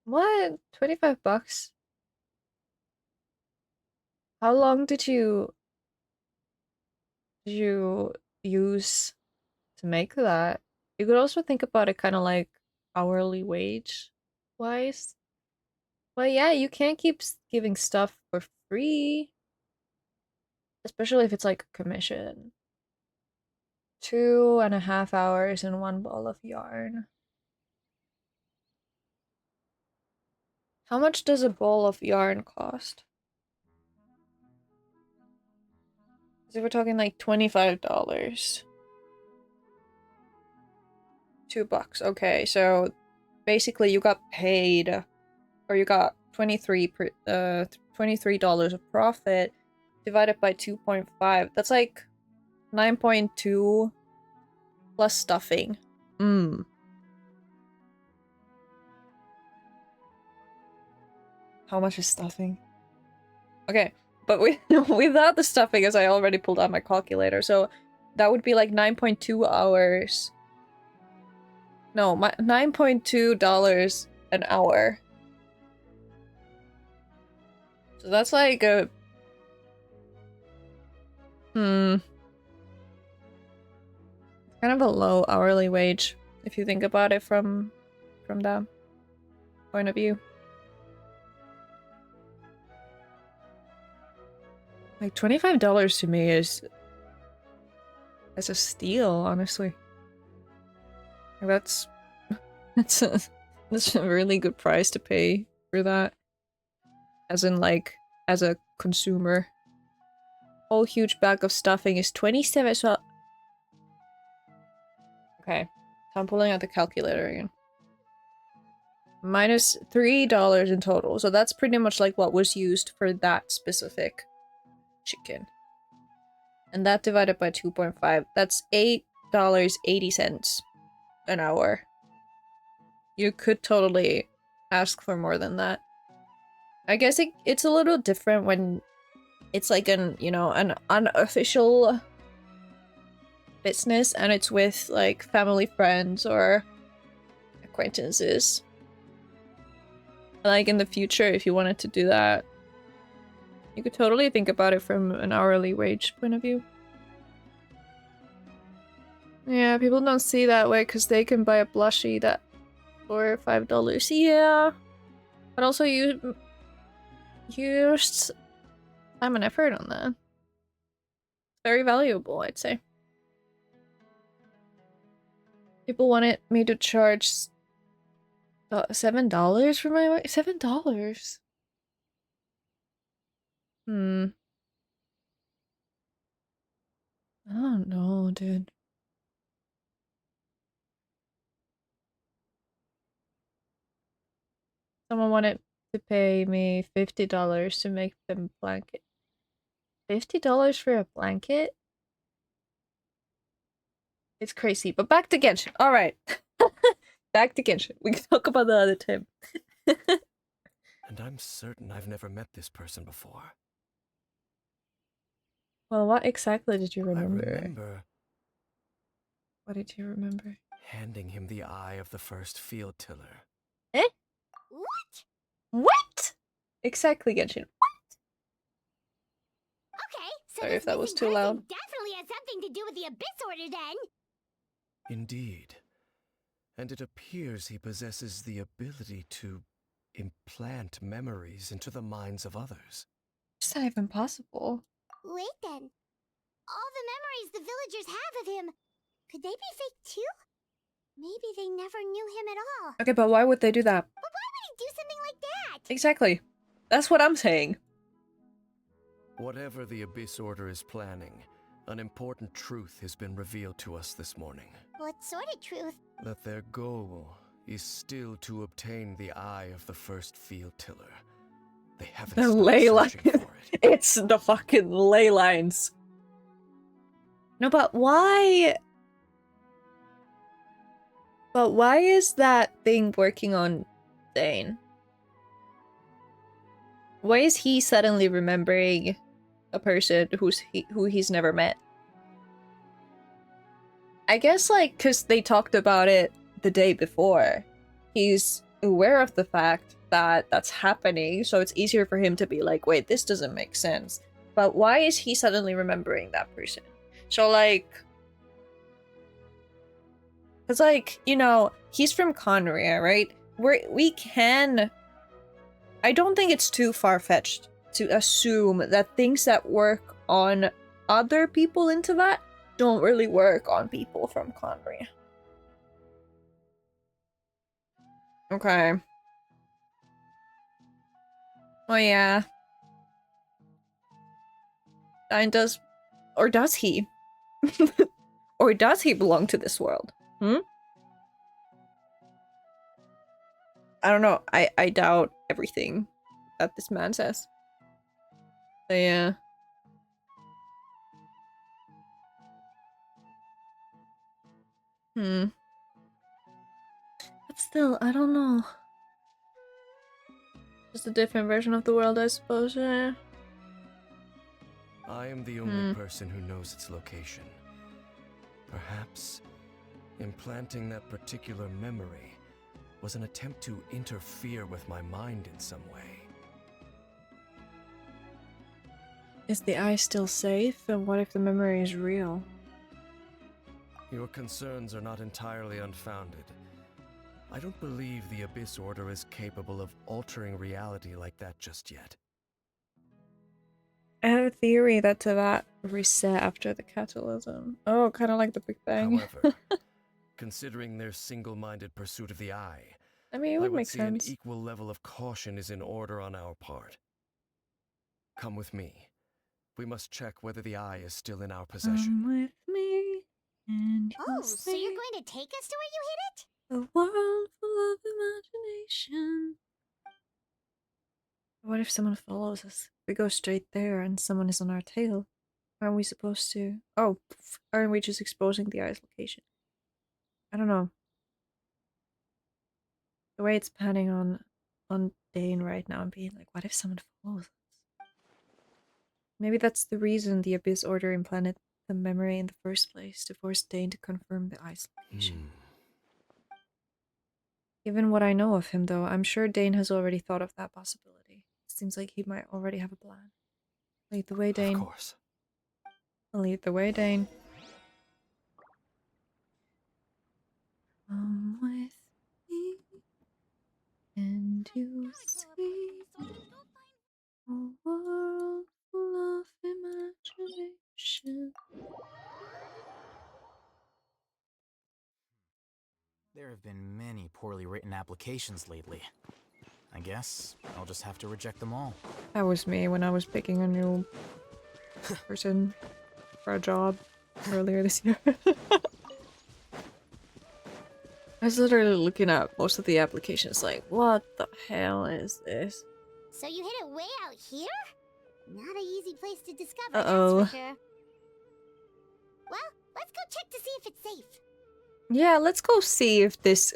What? 25 bucks? How long did you use to make that? You could also think about it kind of like hourly wage wise. Well, yeah, you can't keep giving stuff for free, especially if it's like a commission. 2.5 hours and one ball of yarn. How much does a ball of yarn cost? So we're talking like $25. $2. Okay, so basically you got paid, or you got $23 of profit divided by 2.5. That's like 9.2 plus stuffing. How much is stuffing? Okay, but without the stuffing, as I already pulled out my calculator, so that would be like 9.2 hours. No, $9.2 an hour. So that's like a... kind of a low hourly wage, if you think about it from that point of view. Like, $25 to me is a steal, honestly. Like, that's a really good price to pay for that. As in, like, as a consumer. Whole huge bag of stuffing is 27, so... Okay, so I'm pulling out the calculator again. Minus $3 in total, so that's pretty much like what was used for that specific chicken. And that divided by 2.5, that's $8.80 an hour. You could totally ask for more than that. I guess it's a little different when it's like an unofficial business and it's with like family, friends, or acquaintances. Like in the future, if you wanted to do that, you could totally think about it from an hourly wage point of view. Yeah, people don't see that way because they can buy a plushie that for $5. Yeah, but also you used time and effort on that. Very valuable, I'd say. People wanted me to charge $7 for my work. $7. I don't know, dude. Someone wanted to pay me $50 to make them blanket. $50 for a blanket? It's crazy. But back to Genshin. Alright. Back to Genshin. We can talk about the other time. And I'm certain I've never met this person before. Well, what exactly did you I remember? remember What did you remember? Handing him the eye of the first field tiller. Eh? What? What? Exactly, Genshin. Okay, so Sorry this if that was missing too person loud. definitely has something to do with the Abyss Order then. Indeed. And it appears he possesses the ability to implant memories into the minds of others. Is that even possible? Wait then. All the memories the villagers have of him, could they be fake too? Maybe they never knew him at all. Okay, but why would they do that? But why would he do something like that? Exactly. That's what I'm saying. Whatever the Abyss Order is planning, an important truth has been revealed to us this morning. What sort of truth? That their goal is still to obtain the eye of the first field tiller. They haven't The stopped ley line. searching for it. It's the fucking ley lines. No, but why? But why is that thing working on Dane? Why is he suddenly remembering a person who he's never met? I guess, like, because they talked about it the day before. He's aware of the fact that that's happening, so it's easier for him to be like, wait, this doesn't make sense. But why is he suddenly remembering that person? So, like... Because, like, you know, he's from Conria, right? We can... I don't think it's too far-fetched to assume that things that work on other people into that don't really work on people from Conria. Okay. Oh yeah. And does... Or does he? Or does he belong to this world? Hmm? I don't know. I doubt everything that this man says. So yeah. Hmm. But still, I don't know. Just a different version of the world, I suppose. Yeah. I am the only person who knows its location. Perhaps implanting that particular memory was an attempt to interfere with my mind in some way. Is the eye still safe? And what if the memory is real? Your concerns are not entirely unfounded. I don't believe the Abyss Order is capable of altering reality like that just yet. I have a theory that Tavat reset after the catalysm. Oh, kind of like the Big Bang. However, considering their single-minded pursuit of the eye, I mean, it I would would make see sense. an equal level of caution is in order on our part. Come with me. We must check whether the eye is still in our possession. Come with me, and you'll Oh, so you're going to take us to where you hid it? a world full of imagination. What if someone follows us? We go straight there and someone is on our tail. Aren't we supposed to? Oh, aren't we just exposing the eye's location? I don't know. The way it's panning on Dane right now and being like, what if someone follows us? Maybe that's the reason the Abyss Order implanted the memory in the first place, to force Dane to confirm the eye's location. Given what I know of him, though, I'm sure Dane has already thought of that possibility. Seems like he might already have a plan. Lead the way, Dane. Of course. Lead the way, Dane. Come with me, and you'll see a world full of imagination. There have been many poorly written applications lately. I guess I'll just have to reject them all. That was me when I was picking a new person for a job earlier this year. I was literally looking at most of the applications like, what the hell is this? So you hid it way out here? Not an easy place to discover, Uh-oh. that's for sure. Well, let's go check to see if it's safe. Yeah, let's go see if this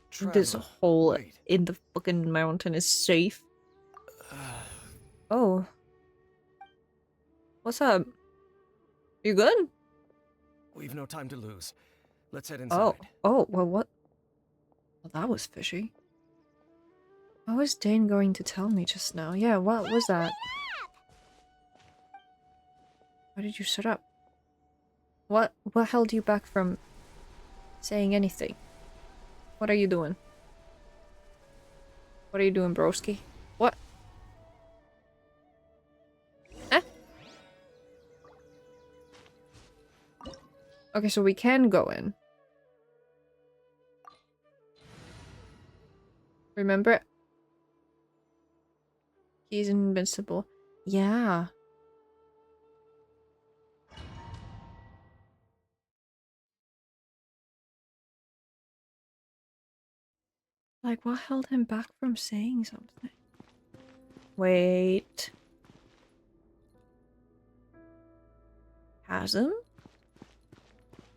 Traveler, hole wait. in the fucking mountain is safe. Oh. What's up? You good? We've no time to lose. Let's head Oh. inside. Oh, well, what? Well, that was fishy. How was Dane going to tell me just now? Yeah, what was that? Why did you shut up? What held you back from saying anything? What are you doing? What are you doing, broski? What? Eh? Okay, so we can go in. Remember? He's invincible. Yeah. Like, what held him back from saying something? Wait. Chasm?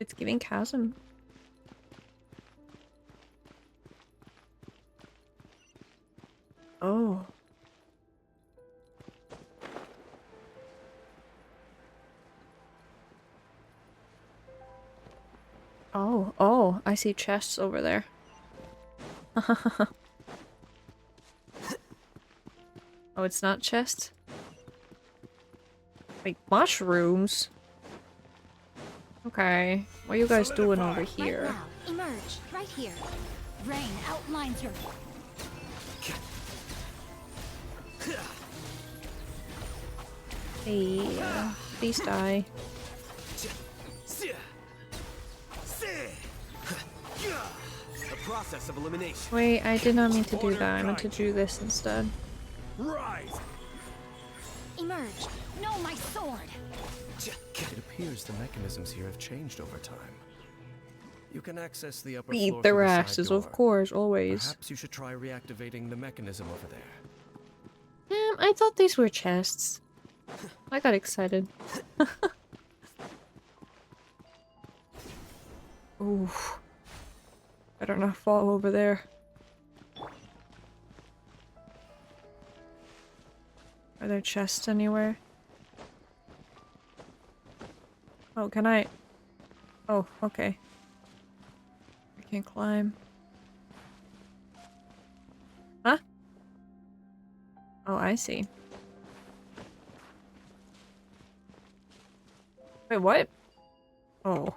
It's giving chasm. Oh. Oh, I see chests over there. Oh, it's not chests? Wait, mushrooms? Okay. What are you guys doing over here? Right now, emerge, right here. Rain outlines your... Hey, please die. The process of elimination. Wait, I did not mean to do that. I meant to do this instead. Rise. Emerge. No, my sword. It appears the mechanisms here have changed over time. You can access the upper Beat floor their through the side asses, door. of course, always. Perhaps you should try reactivating the mechanism over there. I thought these were chests. I got excited. Ooh. Better not fall over there. Are there chests anywhere? Oh, can I? Oh, okay. I can't climb. Huh? Oh, I see. Wait, what? Oh.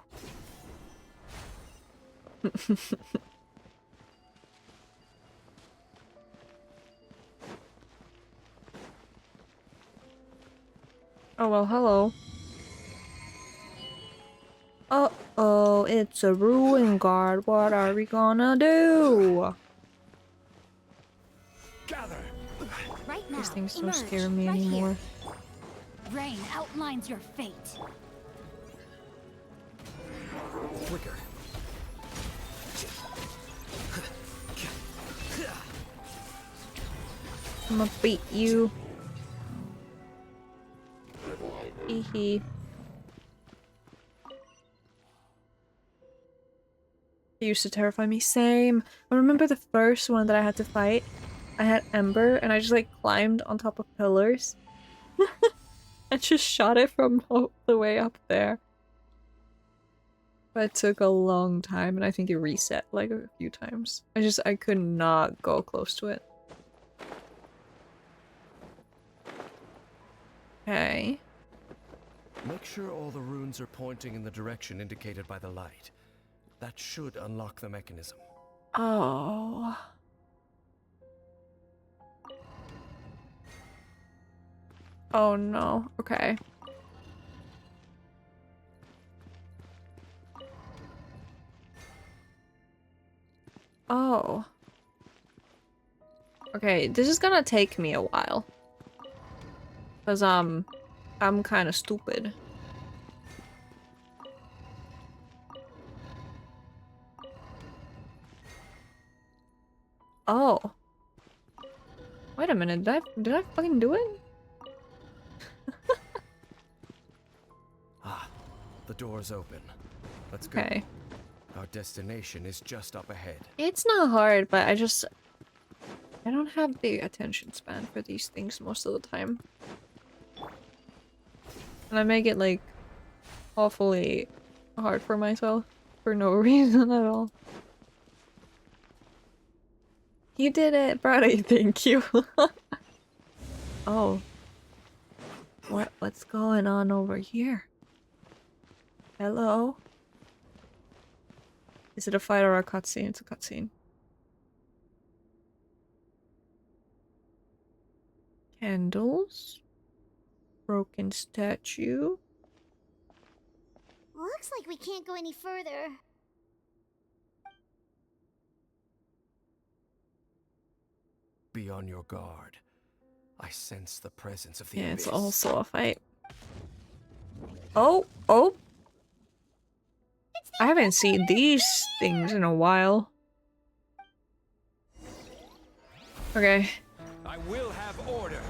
Oh, well, hello. Uh-oh, it's a ruin guard. What are we gonna do? Gather. Right now, These things don't emerge, scare me right anymore. Here. Rain outlines your fate. Quicker. I'm gonna beat you. Hee hee. It used to terrify me. Same. I remember the first one that I had to fight. I had Ember and I just like climbed on top of pillars. and just shot it from all the way up there. But it took a long time and I think it reset like a few times. I could not go close to it. Okay. Make sure all the runes are pointing in the direction indicated by the light. That should unlock the mechanism. Oh. Oh no. Okay. Oh. Okay, this is gonna take me a while. Cause I'm kind of stupid. Oh. Wait a minute, did I fucking do it? Ah, the door's open. Let's go. Okay. Our destination is just up ahead. It's not hard, but I don't have the attention span for these things most of the time. And I make it like awfully hard for myself for no reason at all. You did it, Brady. Thank you. Oh. What's going on over here? Hello? Is it a fight or a cutscene? It's a cutscene. Candles. Broken statue. Looks like we can't go any further. Be on your guard. I sense the presence of the Yeah, abyss. it's also a fight. Oh, oh! I haven't seen these things in a while. Okay. I will have order.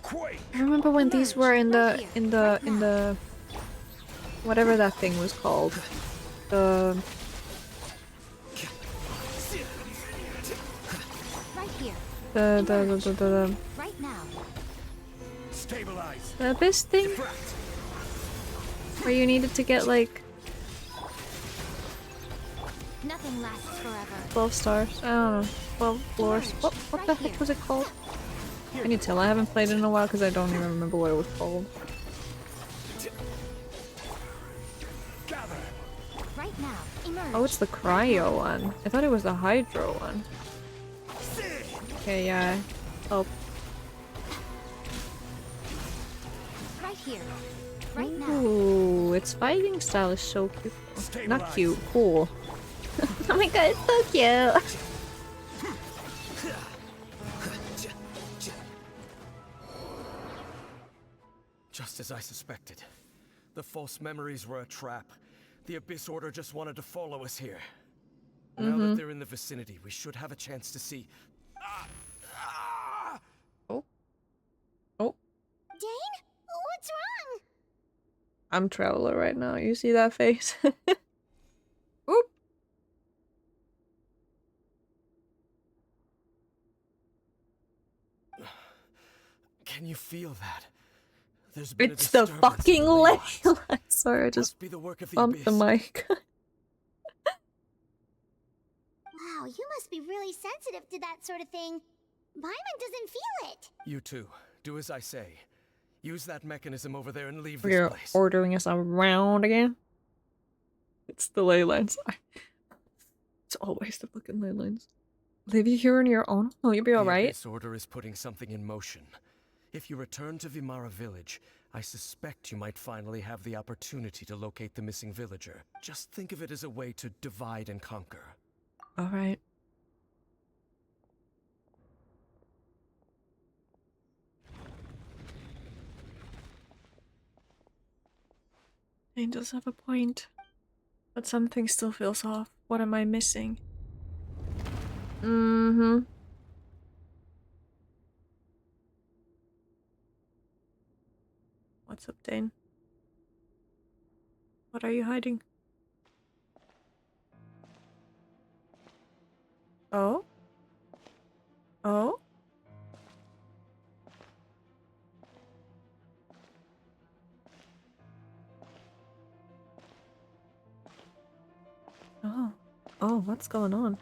Quake! I remember when these were in the whatever that thing was called. The Right here. the Right now. Stabilize. the abyss thing? Where you needed to get like Nothing lasts forever. 12 stars. I don't know. 12 floors. What the heck was it called? Can you tell I haven't played it in a while because I don't even remember what it was called. Right now. Emerge. Oh, it's the cryo one. I thought it was the hydro one. Okay, yeah. Oh, Right here. Right now. ooh, its fighting style is so cute. Not cute, cool. Oh my god, it's so cute. Just as I suspected. The false memories were a trap. The Abyss Order just wanted to follow us here. Now that they're in the vicinity, we should have a chance to see. Oh. Oh. Dane? What's wrong? I'm Traveler right now. You see that face? Oop. Can you feel that? There's been It's a the disturbance fucking in the ley ley. line. Sorry, I just Must be the work of the bumped the Abyss. mic. Wow, you must be really sensitive to that sort of thing. Paimon doesn't feel it. You too. Do as I say. Use that mechanism over there and leave this We're place. ordering us around again. It's the ley lines. It's always the fucking ley lines. Leave you here on your own? Oh, you'll be The alright. Abyss Order is putting something in motion. If you return to Vimara Village, I suspect you might finally have the opportunity to locate the missing villager. Just think of it as a way to divide and conquer. Alright. Angels have a point. But something still feels off. What am I missing? Mm-hmm. What's up, Dane? What are you hiding? Oh? Oh? Oh. Oh, what's going on?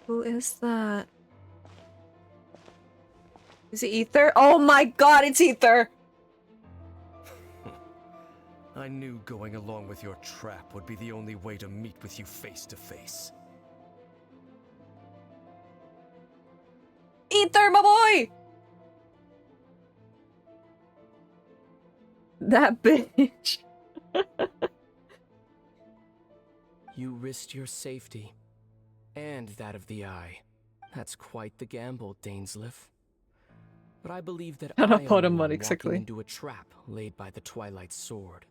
Who is that? Is it Ether? Oh my god, it's Ether! I knew going along with your trap would be the only way to meet with you face to face. Ether, my boy! That bitch. You risked your safety. And that of the Eye. That's quite the gamble, Dainsleif. But I believe that I am the one walking exactly. into a trap laid by the Twilight Sword.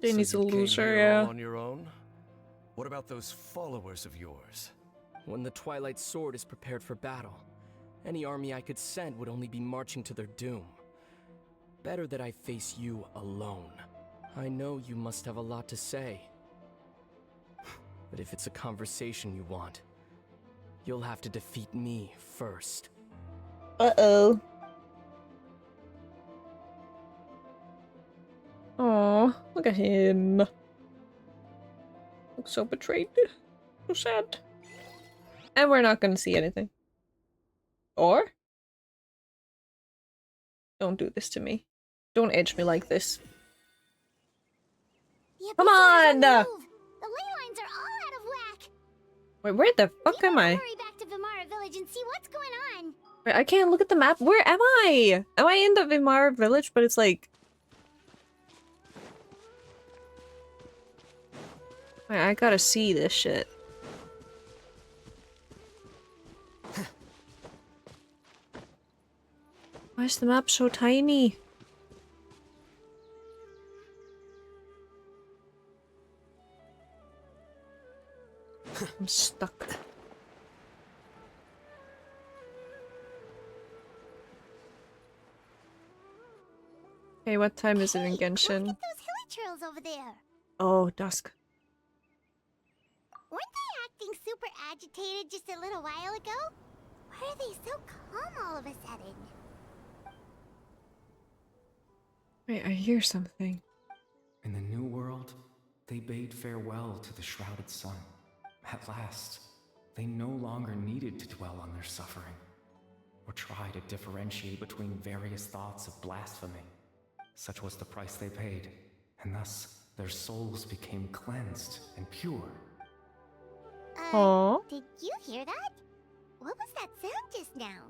Dane is So a you came loser, here yeah. all on your own? What about those followers of yours? When the Twilight Sword is prepared for battle, any army I could send would only be marching to their doom. Better that I face you alone. I know you must have a lot to say. But if it's a conversation you want, you'll have to defeat me first. Uh-oh. Oh, look at him. Looks so betrayed. So sad. And we're not gonna see anything. Or? Don't do this to me. Don't edge me like this. Come on! The ley lines are all out of whack. Wait, where the fuck am I? Hurry back to Vimara Village and see what's going on. Wait, I can't look at the map. Where am I? Am I in the Vimara village? But it's like... Wait, I gotta see this shit. Why is the map so tiny? I'm stuck. Okay, what time is it in Genshin? Look at those hilly trails over there. Oh, dusk. Weren't they acting super agitated just a little while ago? Why are they so calm all of a sudden? Wait, I hear something. In the new world, they bade farewell to the shrouded sun. At last, they no longer needed to dwell on their suffering, or try to differentiate between various thoughts of blasphemy. Such was the price they paid, and thus their souls became cleansed and pure. Aww. Did you hear that? What was that sound just now?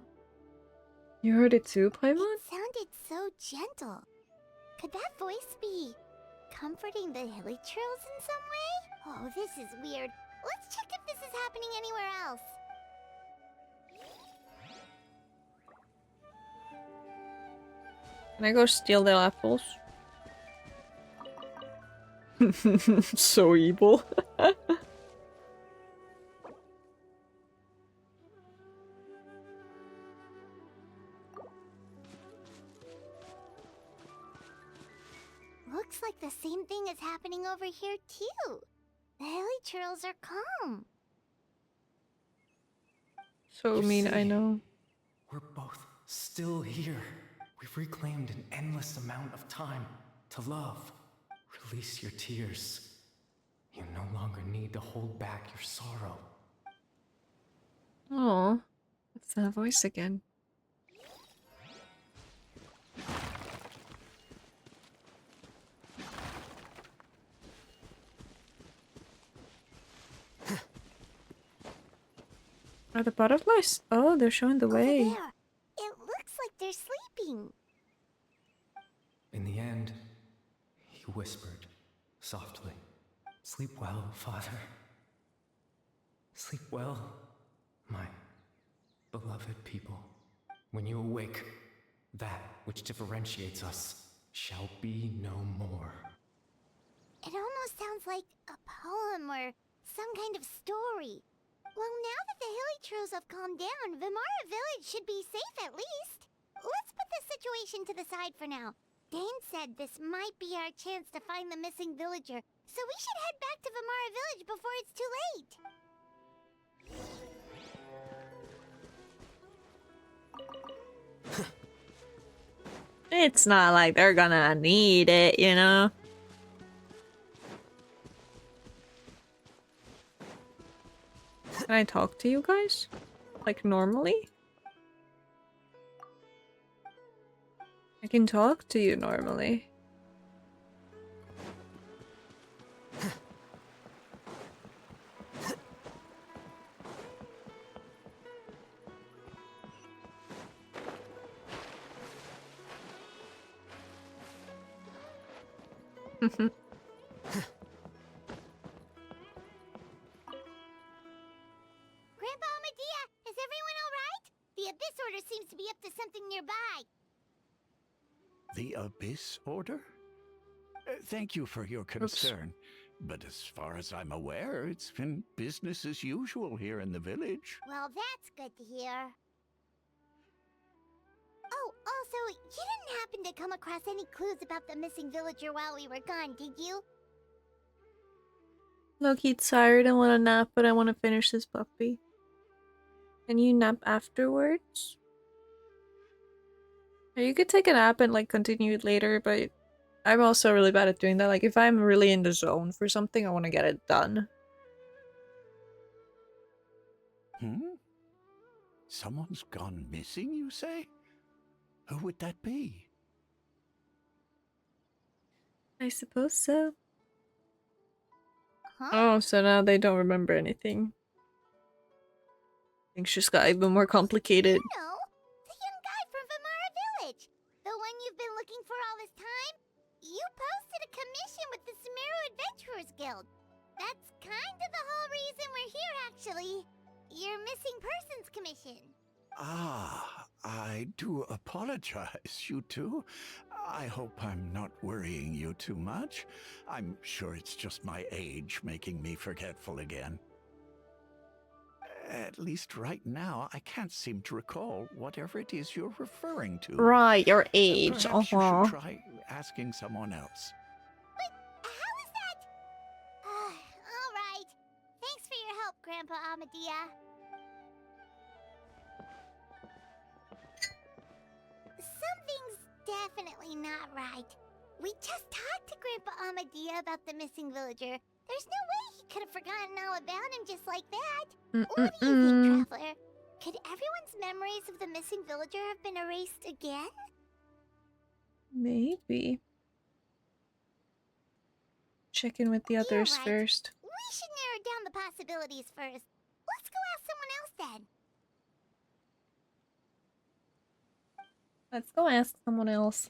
You heard it too, Paimon? It sounded so gentle. Could that voice be comforting the hilly trails in some way? Oh, this is weird. Let's check if this is happening anywhere else. Can I go steal their apples? So evil. Looks like the same thing is happening over here too. The hilly trails are calm. So You mean, I see? know. We're both still here. We've reclaimed an endless amount of time to love. Release your tears. You no longer need to hold back your sorrow. Oh, what's that voice again? Are the butterflies? Oh, they're showing the way. Over there. It looks like they're sleeping. In the end, he whispered softly, "Sleep well, Father. Sleep well, my beloved people. When you awake, that which differentiates us shall be no more." It almost sounds like a poem or some kind of story. Well, now that the hilly trails have calmed down, Vimara Village should be safe at least. Let's put this situation to the side for now. Dane said this might be our chance to find the missing villager, so we should head back to Vimara Village before it's too late. It's not like they're gonna need it, you know? Can I talk to you guys? Like normally? I can talk to you normally. Grandpa Medea, is everyone alright? The Abyss Order seems to be up to something nearby. The Abyss Order? Thank you for your concern. But as far as I'm aware, it's been business as usual here in the village. Well, that's good to hear. Oh, also, you didn't happen to come across any clues about the missing villager while we were gone, did you? Look, he's tired and want a nap, but I want to finish this puppy. Can you nap afterwards? You could take a nap and like continue it later, but I'm also really bad at doing that. Like if I'm really in the zone for something, I want to get it done. Hmm? Someone's gone missing, you say? Who would that be? I suppose so. Huh? Oh, so now they don't remember anything. Things just got even more complicated. You know, the young guy from Vamara Village. The one you've been looking for all this time. You posted a commission with the Sumeru Adventurers Guild. That's kind of the whole reason we're here, actually. Your missing persons commission. Ah, I do apologize, you two. I hope I'm not worrying you too much. I'm sure it's just my age making me forgetful again. At least right now, I can't seem to recall whatever it is you're referring to. Right, your age. Perhaps you should try asking someone else. But how is that? All right. Thanks for your help, Grandpa Amadia. Something's definitely not right. We just talked to Grandpa Amadia about the missing villager. There's no way he could have forgotten all about him just like that. What do you think, Traveler? Could everyone's memories of the missing villager have been erased again? Maybe. Check in with the others first. We should narrow down the possibilities first. Let's go ask someone else then. Let's go ask someone else.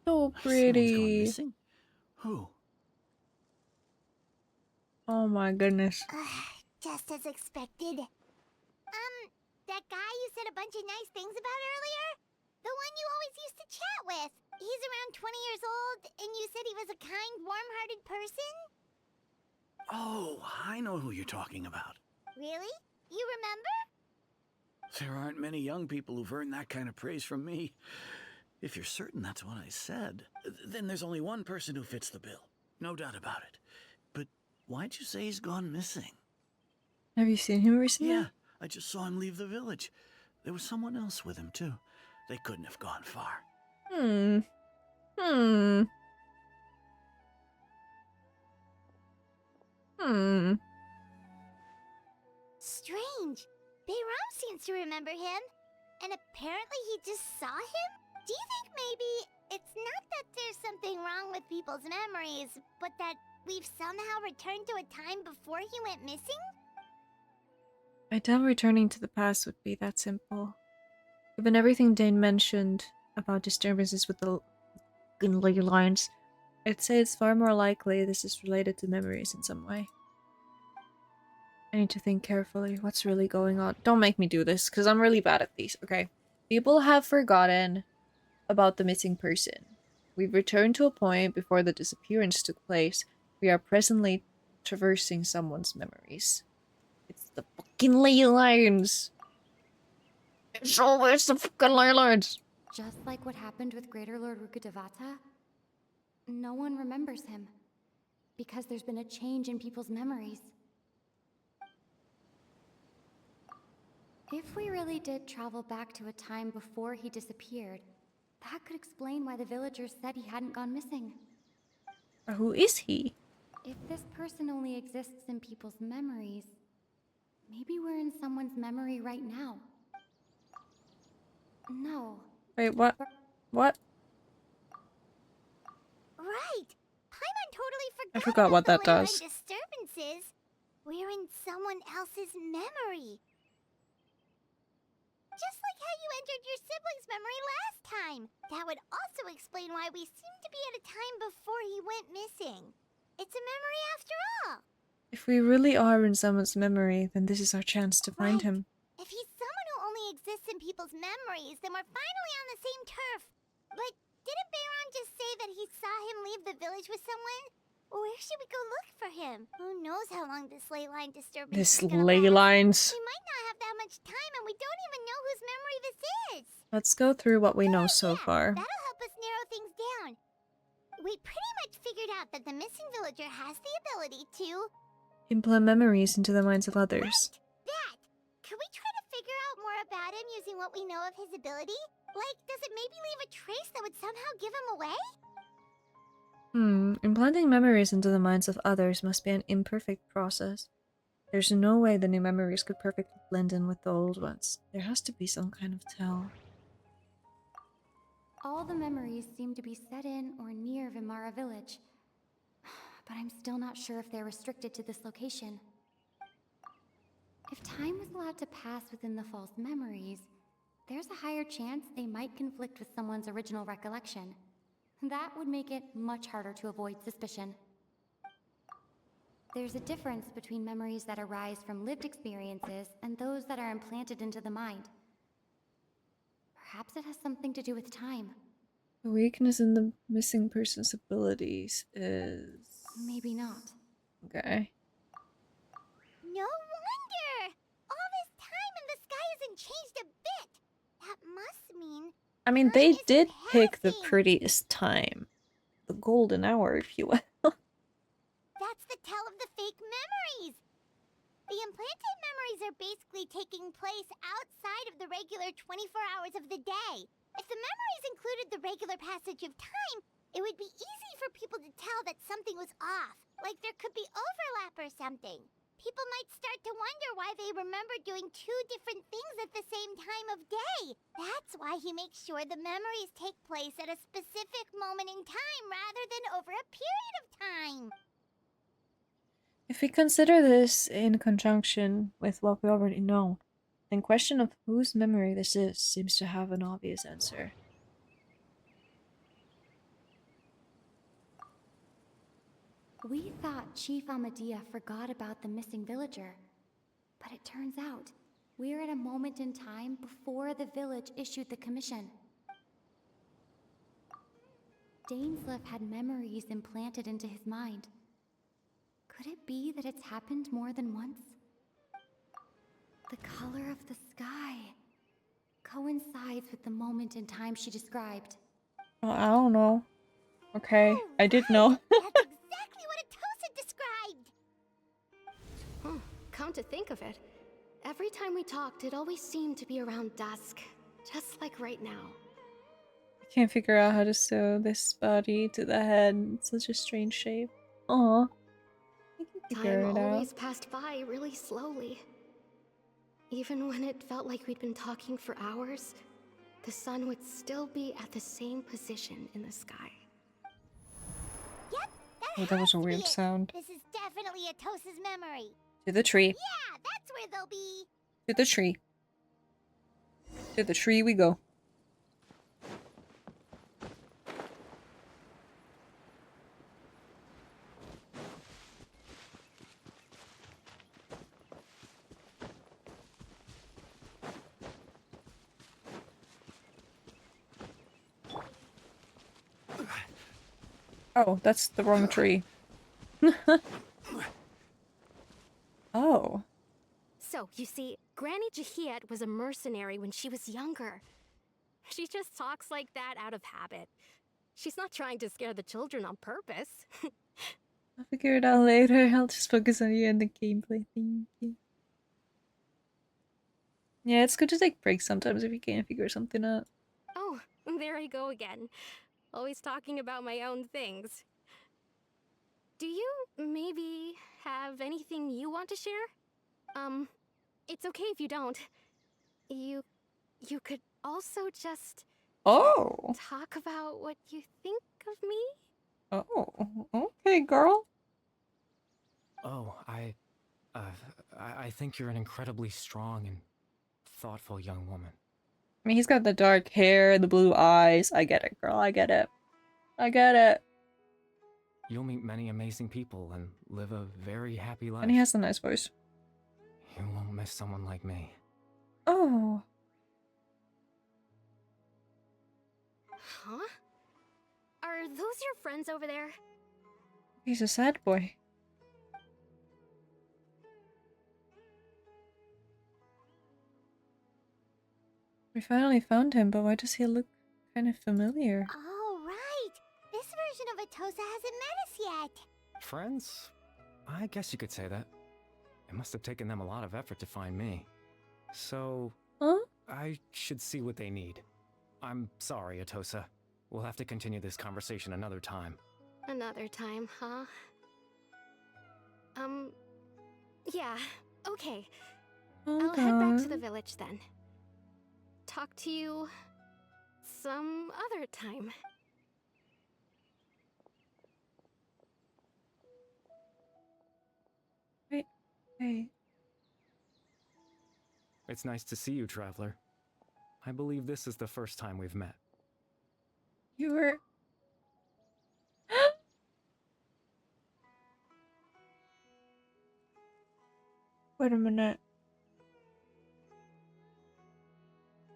So pretty. Someone's gone missing? Who? Oh my goodness. Just as expected. That guy you said a bunch of nice things about earlier? The one you always used to chat with. He's around 20 years old, and you said he was a kind, warm-hearted person? Oh, I know who you're talking about. Really? You remember? There aren't many young people who've earned that kind of praise from me. If you're certain that's what I said, then there's only one person who fits the bill. No doubt about it. But why'd you say he's gone missing? Have you seen him recently? Yeah, I just saw him leave the village. There was someone else with him, too. They couldn't have gone far. Strange. Bayram seems to remember him. And apparently he just saw him? Do you think maybe it's not that there's something wrong with people's memories, but that we've somehow returned to a time before he went missing? I doubt returning to the past would be that simple. Given everything Dane mentioned about disturbances with the ley lines, I'd say it's far more likely this is related to memories in some way. I need to think carefully. What's really going on? Don't make me do this, because I'm really bad at these, okay? People have forgotten about the missing person. We've returned to a point before the disappearance took place. We are presently traversing someone's memories. It's the fucking ley lines! It's always the fucking ley lines! Just like what happened with Greater Lord Rukkhadevata, no one remembers him. Because there's been a change in people's memories. If we really did travel back to a time before he disappeared, that could explain why the villagers said he hadn't gone missing. Who is he? If this person only exists in people's memories, maybe we're in someone's memory right now. No. Wait, what? What? Right. Paimon totally I forgot forgot what that about the ley line does. disturbances. We're in someone else's memory. Just like how you entered your sibling's memory last time. That would also explain why we seem to be at a time before he went missing. It's a memory after all. If we really are in someone's memory, then this is our chance to find him. If he's someone who only exists in people's memories, then we're finally on the same turf. But didn't Bayron just say that he saw him leave the village with someone? Where should we go look for him? Who knows how long this ley line disturbance This is gonna ley last? lines. We might not have that much time, and we don't even know whose memory this is. Let's go through what we know so Yeah, far. that'll help us narrow things down. We pretty much figured out that the missing villager has the ability to... Implant memories into the minds of others. That! Could we try to figure out more about him using what we know of his ability? Like, does it maybe leave a trace that would somehow give him away? Implanting memories into the minds of others must be an imperfect process. There's no way the new memories could perfectly blend in with the old ones. There has to be some kind of tell. All the memories seem to be set in or near Vimara village. But I'm still not sure if they're restricted to this location. If time was allowed to pass within the false memories, there's a higher chance they might conflict with someone's original recollection. That would make it much harder to avoid suspicion. There's a difference between memories that arise from lived experiences and those that are implanted into the mind. Perhaps it has something to do with time. The weakness in the missing person's abilities is... Maybe not. Okay. No wonder! All this time and the sky hasn't changed a bit! That must mean... I mean, time they is did pick the passing. prettiest time. The golden hour, if you will. That's the tell of the fake memories! The implanted memories are basically taking place outside of the regular 24 hours of the day. If the memories included the regular passage of time, it would be easy for people to tell that something was off, like there could be overlap or something. People might start to wonder why they remember doing two different things at the same time of day. That's why he makes sure the memories take place at a specific moment in time rather than over a period of time. If we consider this in conjunction with what we already know, then question of whose memory this is seems to have an obvious answer. We thought Chief Amadea forgot about the missing villager. But it turns out, we're at a moment in time before the village issued the commission. Dainsleif had memories implanted into his mind. Could it be that it's happened more than once? The color of the sky coincides with the moment in time she described. Well, I don't know. Okay, Oh, I did right. know. That's exactly what Atosa described! Come to think of it, every time we talked, it always seemed to be around dusk. Just like right now. I can't figure out how to sew this body to the head. It's such a strange shape. Aw. I can figure Time it out. always passed by really slowly. Even when it felt like we'd been talking for hours, the sun would still be at the same position in the sky. Yep, Oh, that was a has to be weird it. sound. This is definitely Atosa's memory. To the tree. Yeah, that's where they'll be. To the tree. To the tree we go. Oh, that's the wrong tree. Oh. So, you see, Granny Jahiet was a mercenary when she was younger. She just talks like that out of habit. She's not trying to scare the children on purpose. I'll figure it out later. I'll just focus on you and the gameplay. Thank you. Yeah, it's good to take breaks sometimes if you can't figure something out. Oh, there I go again. Always talking about my own things. Do you maybe have anything you want to share? It's okay if you don't. You could also just Oh. talk about what you think of me? Oh. Okay, girl. Oh, I think you're an incredibly strong and thoughtful young woman. I mean, he's got the dark hair, the blue eyes. I get it, girl. I get it. I get it. You'll meet many amazing people and live a very happy life. And he has a nice voice. You won't miss someone like me. Oh. Huh? those your friends over there? He's a sad boy. We finally found him, but why does he look kind of familiar? Oh, right. This version of Atosa hasn't met us yet. Friends? I guess you could say that. It must have taken them a lot of effort to find me. So, Huh? I should see what they need. I'm sorry, Atosa. We'll have to continue this conversation another time. Another time, huh? Yeah, okay. Hold I'll head back to the on. village then. Talk to you some other time. Wait. It's nice to see you, Traveler. I believe this is the first time we've met. You were... Wait a minute.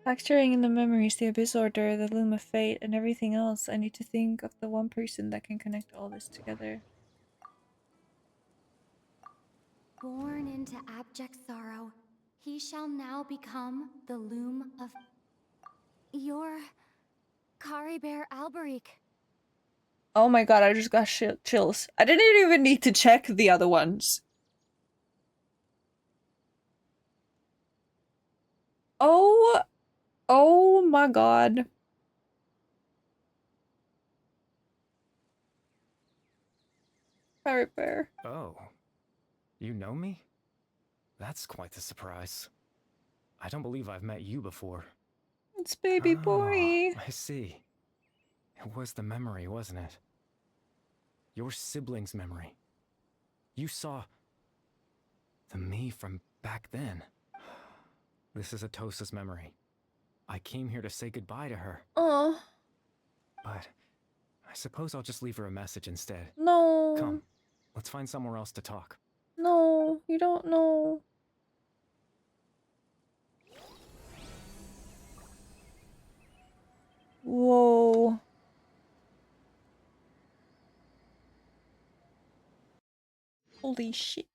Factoring in the memories, the Abyss Order, the Loom of Fate, and everything else, I need to think of the one person that can connect all this together. Born into abject sorrow, he shall now become the Loom of... You're... Caribert Alberic. Oh my god, I just got chills. I didn't even need to check the other ones. Oh my god. Caribert. Oh. You know me? That's quite the surprise. I don't believe I've met you before. It's baby boy. I see. It was the memory, wasn't it? Your sibling's memory. You saw... the me from back then. This is Atosa's memory. I came here to say goodbye to her. Oh. But I suppose I'll just leave her a message instead. No. Come, let's find somewhere else to talk. No, you don't know. Whoa. Holy shit.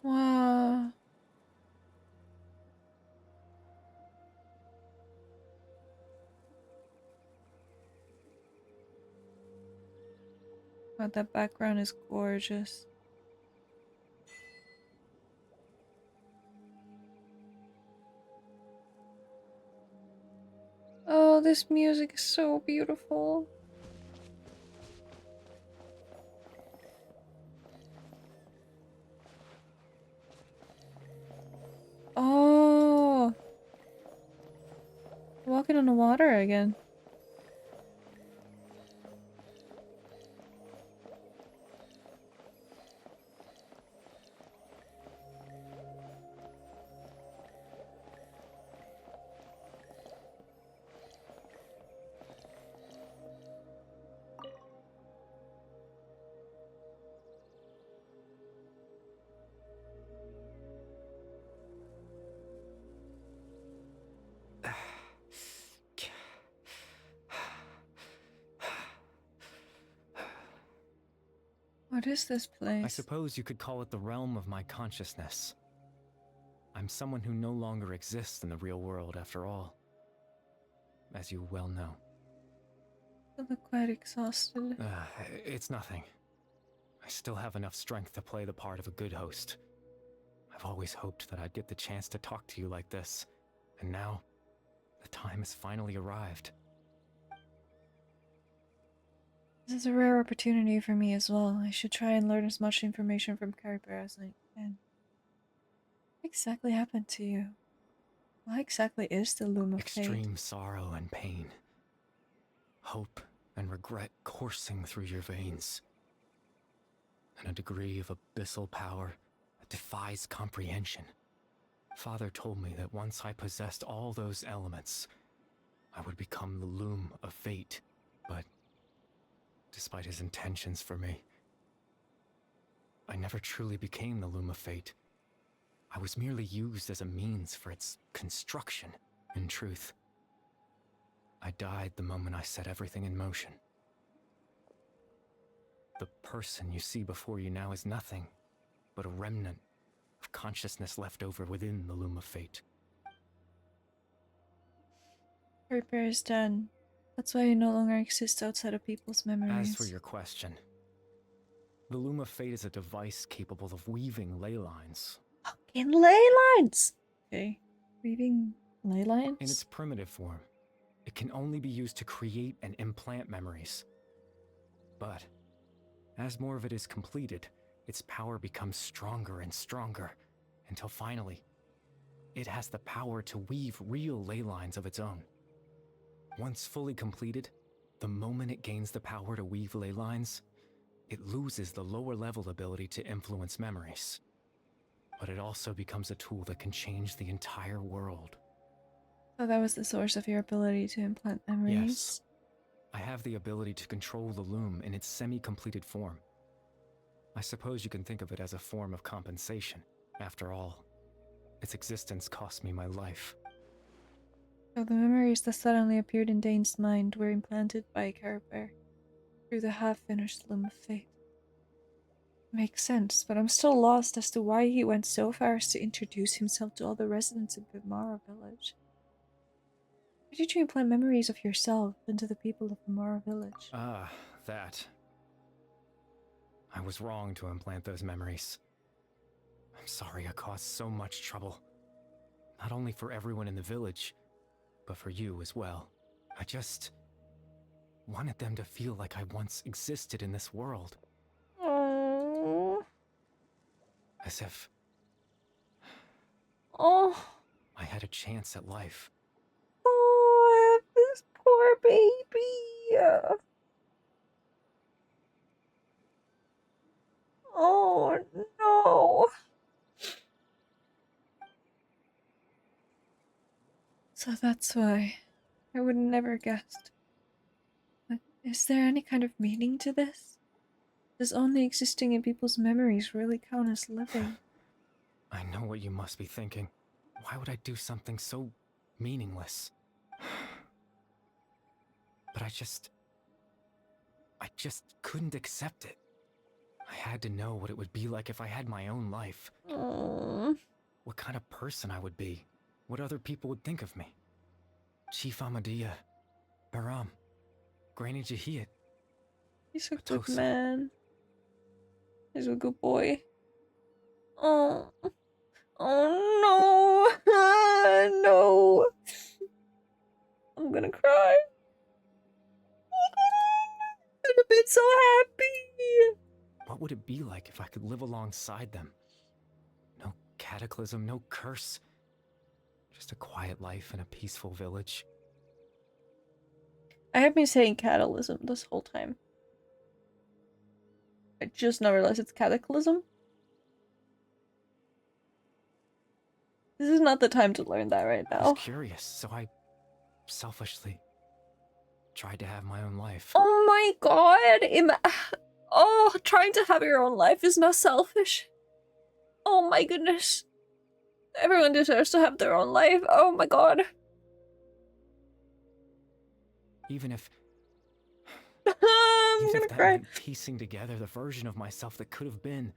Wow. God, that background is gorgeous. Oh, this music is so beautiful. Oh. Walking on the water again. What is this place? I suppose you could call it the realm of my consciousness. I'm someone who no longer exists in the real world after all. As you well know. I look quite exhausted. It's nothing. I still have enough strength to play the part of a good host. I've always hoped that I'd get the chance to talk to you like this, and now, the time has finally arrived. This is a rare opportunity for me as well. I should try and learn as much information from Caribert as I can. What exactly happened to you? Why exactly is the Loom of Fate? Extreme sorrow and pain. Hope and regret coursing through your veins. And a degree of abyssal power that defies comprehension. Father told me that once I possessed all those elements, I would become the loom of fate, but despite his intentions for me, I never truly became the loom of fate. I was merely used as a means for its construction. In truth, I died the moment I set everything in motion. The person you see before you now is nothing but a remnant of consciousness left over within the loom of fate. Repair is done. That's why you no longer exist outside of people's memories. As for your question, the loom of fate is a device capable of weaving ley lines. Fucking ley lines! Okay. Weaving ley lines? In its primitive form, it can only be used to create and implant memories. But as more of it is completed, its power becomes stronger and stronger, until finally, it has the power to weave real ley lines of its own. Once fully completed, the moment it gains the power to weave ley lines, it loses the lower level ability to influence memories. But it also becomes a tool that can change the entire world. So that was the source of your ability to implant memories? Yes. I have the ability to control the loom in its semi-completed form. I suppose you can think of it as a form of compensation. After all, its existence cost me my life. So the memories that suddenly appeared in Dane's mind were implanted by Carabear through the half-finished Loom of Fate. Makes sense, but I'm still lost as to why he went so far as to introduce himself to all the residents of Bimara village. Why did you implant memories of yourself into the people of Bimara village? Ah, that. I was wrong to implant those memories. I'm sorry I caused so much trouble. Not only for everyone in the village, but for you as well. I just wanted them to feel like I once existed in this world. Oh. As if Oh. I had a chance at life. Oh, this poor baby. Oh no. So that's why I would never guessed. But is there any kind of meaning to this? Does only existing in people's memories really count as living? I know what you must be thinking. Why would I do something so meaningless? But I just couldn't accept it. I had to know what it would be like if I had my own life. Aww. What kind of person I would be. What other people would think of me. Chief Ahmadiyya, Baram, Granny Jahiyat. He's a good Atosa. man. He's a good boy. Oh. Oh no. No. I'm gonna cry. I'd have been so happy. What would it be like if I could live alongside them? No cataclysm, no curse. Just a quiet life in a peaceful village. I have been saying catalysm this whole time. I just now realized it's cataclysm. This is not the time to learn that right I now. was curious, so I selfishly tried to have my own life. Oh my god! Oh, trying to have your own life is not selfish. Oh my goodness. Everyone deserves to have their own life. Oh my god. Even if I'm gonna that cry. meant piecing together the version of myself that could have been.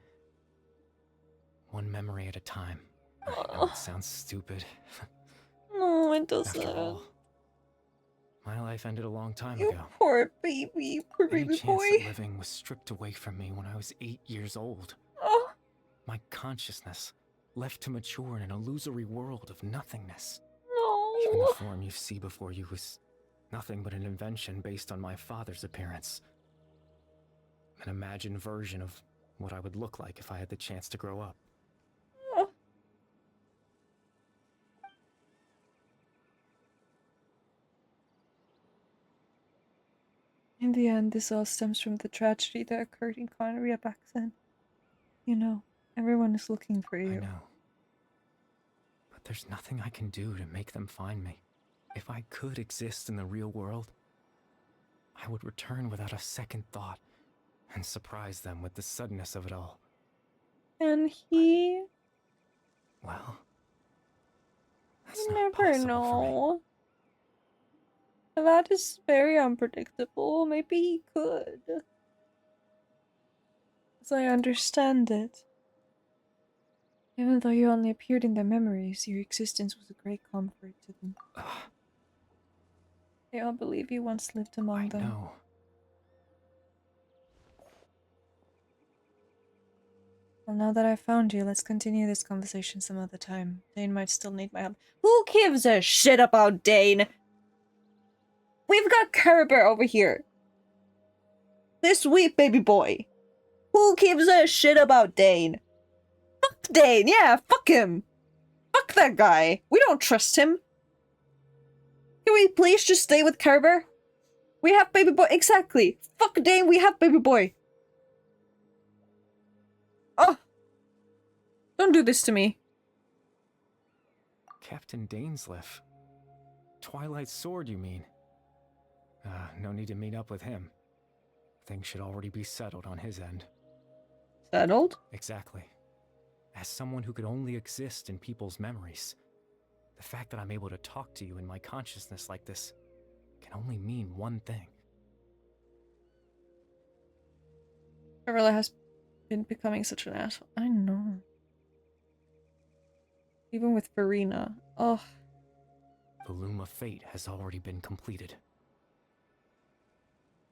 One memory at a time. I know it sounds stupid. No, it doesn't. After all, my life ended a long time You ago. poor baby. Poor Any baby chance boy. at living was stripped away from me when I was 8 years old. Oh. My consciousness left to mature in an illusory world of nothingness. No. Even the form you see before you was nothing but an invention based on my father's appearance. An imagined version of what I would look like if I had the chance to grow up. Oh. In the end, this all stems from the tragedy that occurred in Conria back then. You know, everyone is looking for you. I know. But there's nothing I can do to make them find me. If I could exist in the real world, I would return without a second thought and surprise them with the suddenness of it all. And he... Well, that's You not never possible for me. know. That is very unpredictable. Maybe he could. As I understand it. Even though you only appeared in their memories, your existence was a great comfort to them. They all believe you once lived among them. No. Well, now that I've found you, let's continue this conversation some other time. Dane might still need my help. Who gives a shit about Dane? We've got Kerber over here. This sweet baby boy. Who gives a shit about Dane? Fuck Dane, yeah, fuck him. Fuck that guy. We don't trust him. Can we please just stay with Kerber? We have baby boy. Exactly. Fuck Dane, we have baby boy. Oh. Don't do this to me. Captain Dainsleif. Twilight Sword, you mean? No need to meet up with him. Things should already be settled on his end. Settled? Exactly. As someone who could only exist in people's memories, the fact that I'm able to talk to you in my consciousness like this can only mean one thing. Carella has been becoming such an asshole. I know. Even with Farina. Oh. The Loom of Fate has already been completed.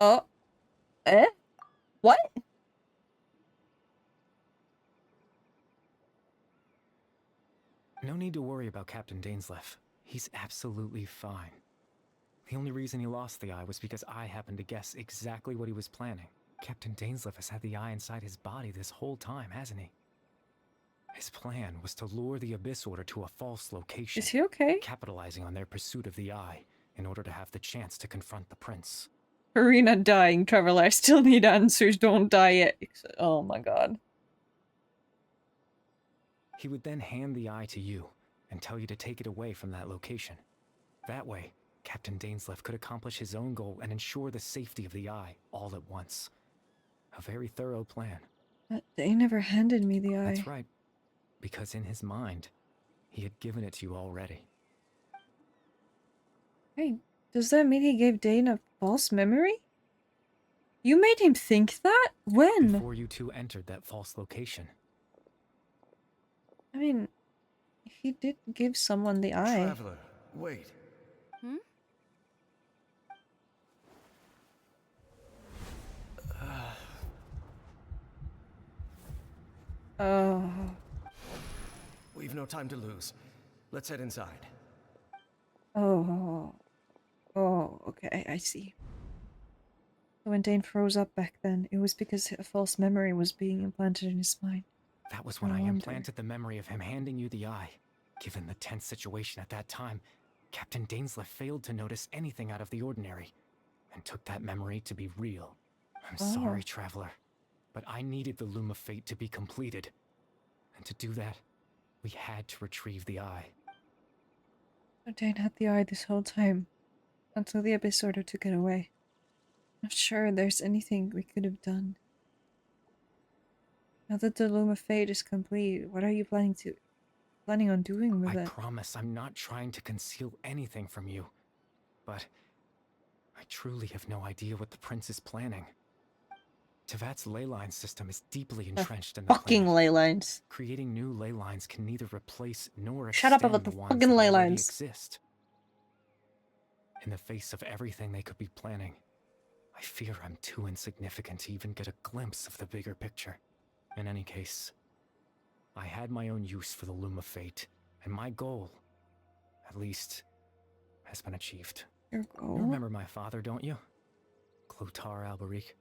Oh. Eh? What? No need to worry about Captain Dainsleif. He's absolutely fine. The only reason he lost the eye was because I happened to guess exactly what he was planning. Captain Dainsleif has had the eye inside his body this whole time, hasn't he? His plan was to lure the Abyss Order to a false location. Is he okay? Capitalizing on their pursuit of the eye in order to have the chance to confront the prince. Farina dying, Trevor. I still need answers. Don't die yet. Oh my god. He would then hand the eye to you and tell you to take it away from that location. That way, Captain Dainsleif could accomplish his own goal and ensure the safety of the eye all at once. A very thorough plan. But they never handed me the eye. That's right. Because in his mind, he had given it to you already. Hey, does that mean he gave Dane a false memory? You made him think that? When? Before you two entered that false location. I mean, he did give someone the eye. Traveler, wait. Hmm? Oh. We've no time to lose. Let's head inside. Oh. Oh, okay, I see. When Dane froze up back then, it was because a false memory was being implanted in his mind. That was when I implanted the memory of him handing you the eye. Given the tense situation at that time, Captain Dainsleif failed to notice anything out of the ordinary, and took that memory to be real. I'm sorry, Traveler, but I needed the Loom of Fate to be completed. And to do that, we had to retrieve the eye. So Dane had the eye this whole time, until the Abyss Order took it away. Not sure there's anything we could have done. Now that the Loom of Fate is complete, what are you planning on doing with it? I promise I'm not trying to conceal anything from you, but I truly have no idea what the prince is planning. Tevat's ley line system is deeply entrenched in the fucking planet. ley lines. Creating new ley lines can neither replace nor Shut extend up about the ones fucking that ley already lines. exist. In the face of everything they could be planning, I fear I'm too insignificant to even get a glimpse of the bigger picture. In any case, I had my own use for the Loom of Fate, and my goal, at least, has been achieved. Your goal? You remember my father, don't you? Clotar Alberic.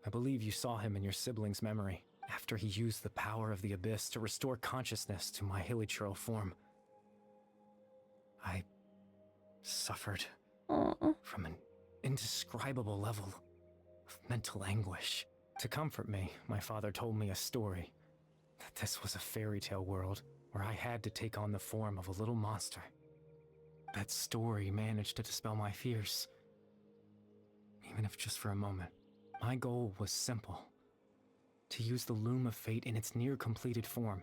I believe you saw him in your sibling's memory, after he used the power of the Abyss to restore consciousness to my hilichurl form. I suffered from an indescribable level of mental anguish. To comfort me, my father told me a story, that this was a fairy tale world where I had to take on the form of a little monster. that story managed to dispel my fears. Even if just for a moment. My goal was simple. To use the Loom of Fate in its near-completed form,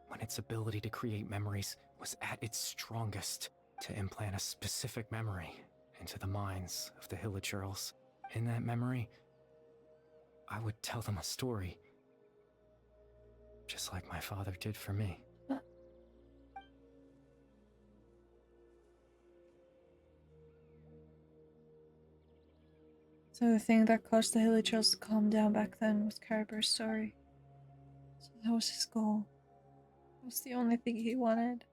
when its ability to create memories was at its strongest, to implant a specific memory into the minds of the Hillagirls. In that memory, I would tell them a story, just like my father did for me. So the thing that caused the Hillagirls to calm down back then was Cariber's story. So that was his goal. It was the only thing he wanted.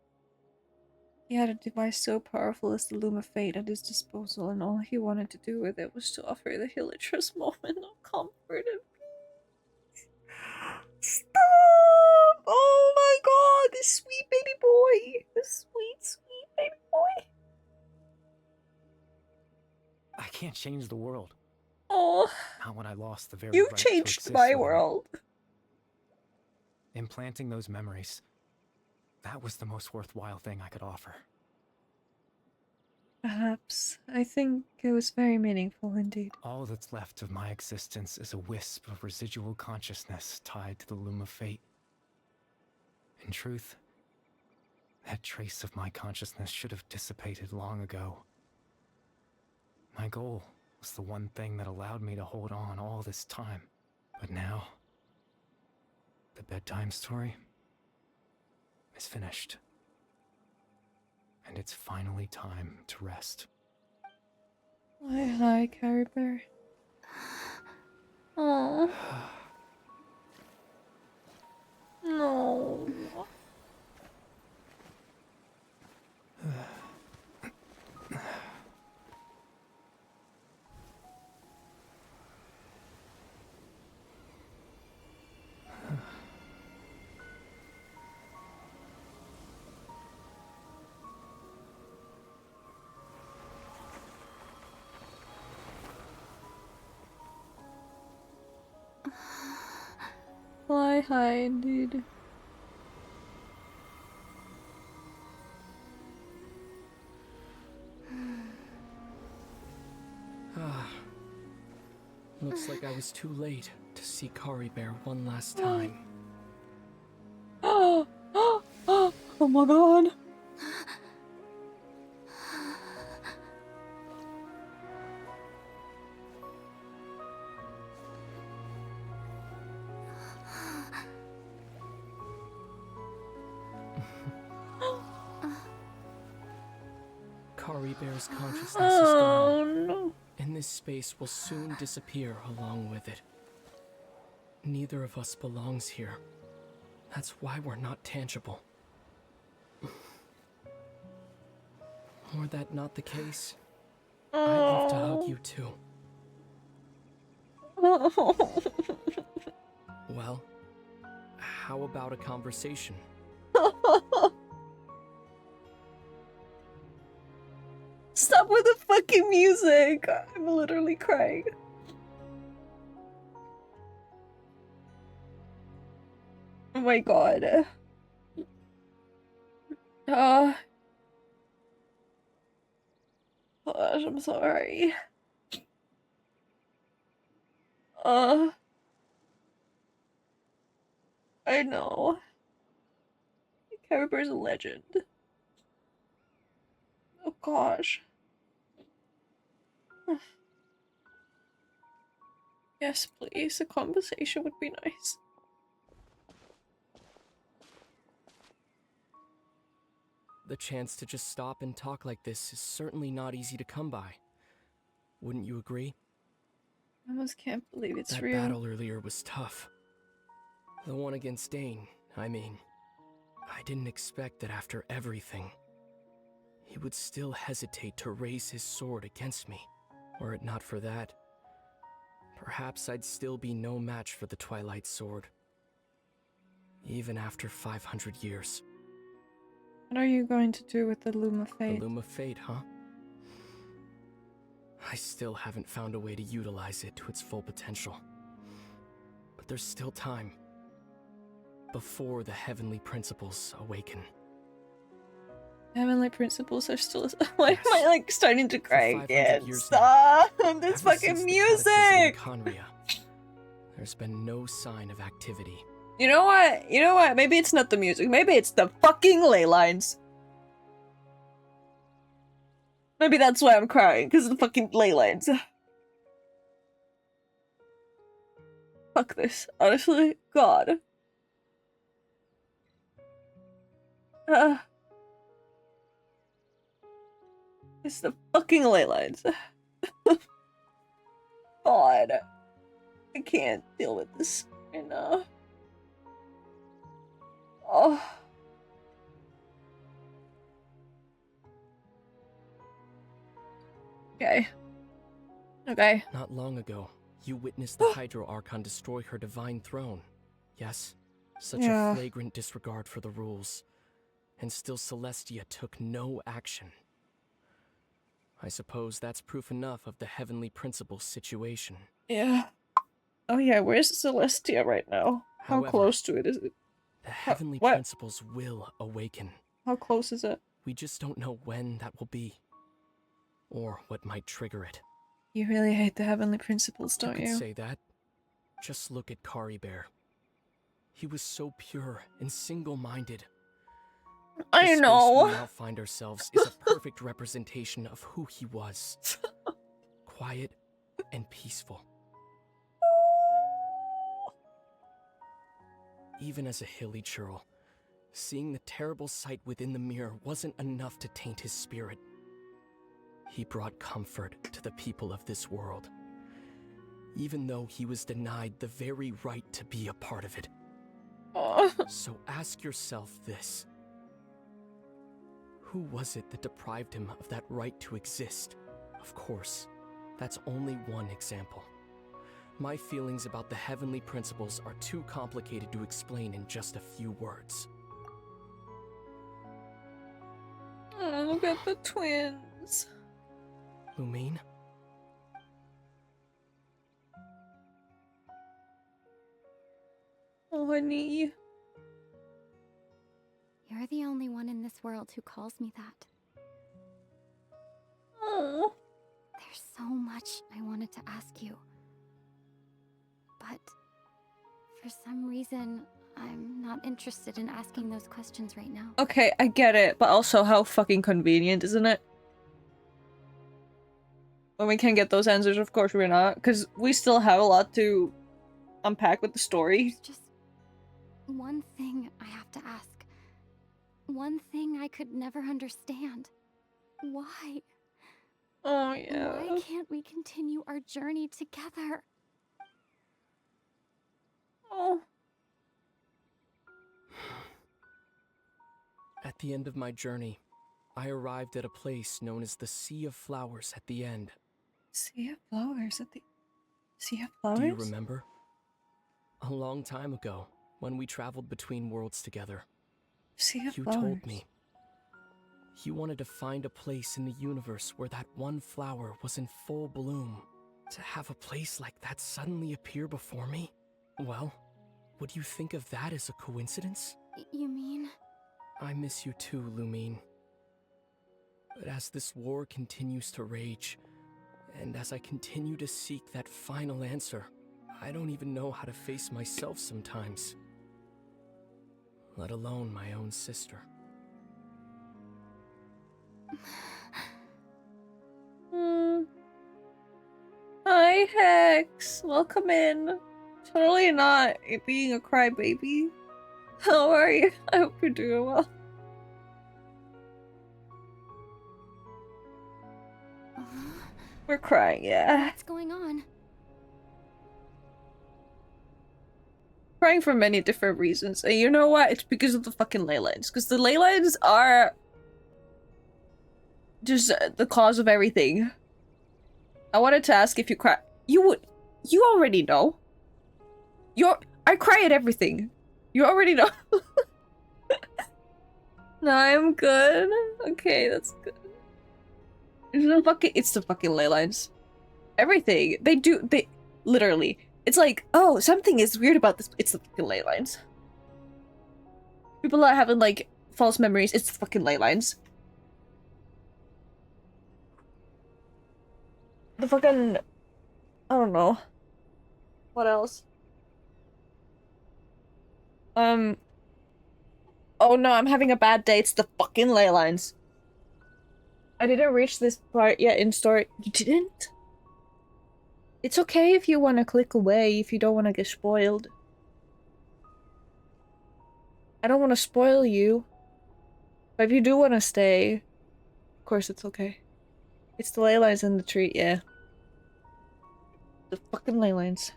He had a device so powerful as the Loom of Fate at his disposal, and all he wanted to do with it was to offer the Hillagers moment of comfort and peace. Stop! Oh my god, this sweet baby boy! This sweet, sweet baby boy! I can't change the world. Oh, not when I lost the very you right changed to my exist world. Implanting those memories, that was the most worthwhile thing I could offer. Perhaps. I think it was very meaningful indeed. All that's left of my existence is a wisp of residual consciousness tied to the Loom of Fate. In truth, that trace of my consciousness should have dissipated long ago. My goal was the one thing that allowed me to hold on all this time. But now, the bedtime story is finished. And it's finally time to rest. Hi, Cariber. Oh. No. Hi, indeed. Looks like I was too late to see Cariber one last time. Oh my god. Cariber's consciousness is gone. Oh no. And this space will soon disappear along with it. Neither of us belongs here. That's why we're not tangible. Were that not the case, I'd love to hug you too. Well, how about a conversation? Stop with the fucking music! I'm literally crying. Oh my god. Gosh, I'm sorry. I know. Cariber's a legend. Oh gosh. Yes, please. A conversation would be nice. The chance to just stop and talk like this is certainly not easy to come by. Wouldn't you agree? I almost can't believe it's that real. That battle earlier was tough. The one against Dane, I mean. I didn't expect that after everything, he would still hesitate to raise his sword against me. Were it not for that, perhaps I'd still be no match for the Twilight Sword. Even after 500 years. What are you going to do with the Loom of Fate? The Loom of Fate, huh? I still haven't found a way to utilize it to its full potential. But there's still time. Before the heavenly principles awaken. Heavenly principles are still. Why am I like starting to For cry 500 again? years Stop! now, This ever fucking since the cataclysm in music! Conria, there's been no sign of activity. You know what? You know what? Maybe it's not the music. Maybe it's the fucking ley lines. Maybe that's why I'm crying, because of the fucking ley lines. Fuck this. Honestly, God. It's the fucking ley lines. God. I can't deal with this right now. Oh. Okay. Okay. Not long ago, you witnessed the Hydro Archon destroy her divine throne. Yes? Such a flagrant disregard for the rules. And still Celestia took no action. I suppose that's proof enough of the Heavenly Principles situation. Yeah. Oh yeah, where's Celestia right now? How However, close to it is it? The Heavenly What? Principles will awaken. How close is it? We just don't know when that will be. Or what might trigger it. You really hate the Heavenly Principles, don't You you? could say that. Just look at Caribert. He was so pure and single-minded. I the know. space we now find ourselves is a perfect representation of who he was. Quiet and peaceful. Even as a hilly churl, seeing the terrible sight within the mirror wasn't enough to taint his spirit. He brought comfort to the people of this world, even though he was denied the very right to be a part of it. So ask yourself this. Who was it that deprived him of that right to exist? Of course, that's only one example. My feelings about the Heavenly Principles are too complicated to explain in just a few words. Oh, look at the twins. Lumine? Oh, honey. You're the only one in this world who calls me that. Oh. There's so much I wanted to ask you. But for some reason, I'm not interested in asking those questions right now. Okay, I get it, but also how fucking convenient, isn't it? When we can get those answers, of course we're not, because we still have a lot to unpack with the story. There's just one thing I have to ask. One thing I could never understand. Why? Oh, yeah. Why can't we continue our journey together? Oh. At the end of my journey, I arrived at a place known as the Sea of Flowers at the end. Sea of Flowers at the... Sea of Flowers? Do you remember? A long time ago, when we traveled between worlds together. Sea of You Flowers. told me. You wanted to find a place in the universe where that one flower was in full bloom. To have a place like that suddenly appear before me? Well, would you think of that as a coincidence? You mean? I miss you too, Lumine. But as this war continues to rage, and as I continue to seek that final answer, I don't even know how to face myself sometimes. Let alone my own sister. Hi, Hex. Welcome in. Totally not being a crybaby. How are you? I hope you're doing well. We're crying, yeah. What's going on? Crying for many different reasons. And you know what? It's because of the fucking ley lines. Because the ley lines are just the cause of everything. I wanted to ask if you cry. You already know. I cry at everything. You already know. No, I'm good. Okay, that's good. It's the fucking ley lines. Everything. They literally. It's like, oh, something is weird about this. It's the fucking ley lines. People are having, like, false memories. It's the fucking ley lines. The fucking... I don't know. What else? Oh no, I'm having a bad day. It's the fucking ley lines. I didn't reach this part yet in story. You didn't? It's okay if you want to click away if you don't want to get spoiled. I don't want to spoil you. But if you do want to stay, of course it's okay. It's the ley lines in the tree, yeah. The fucking ley lines.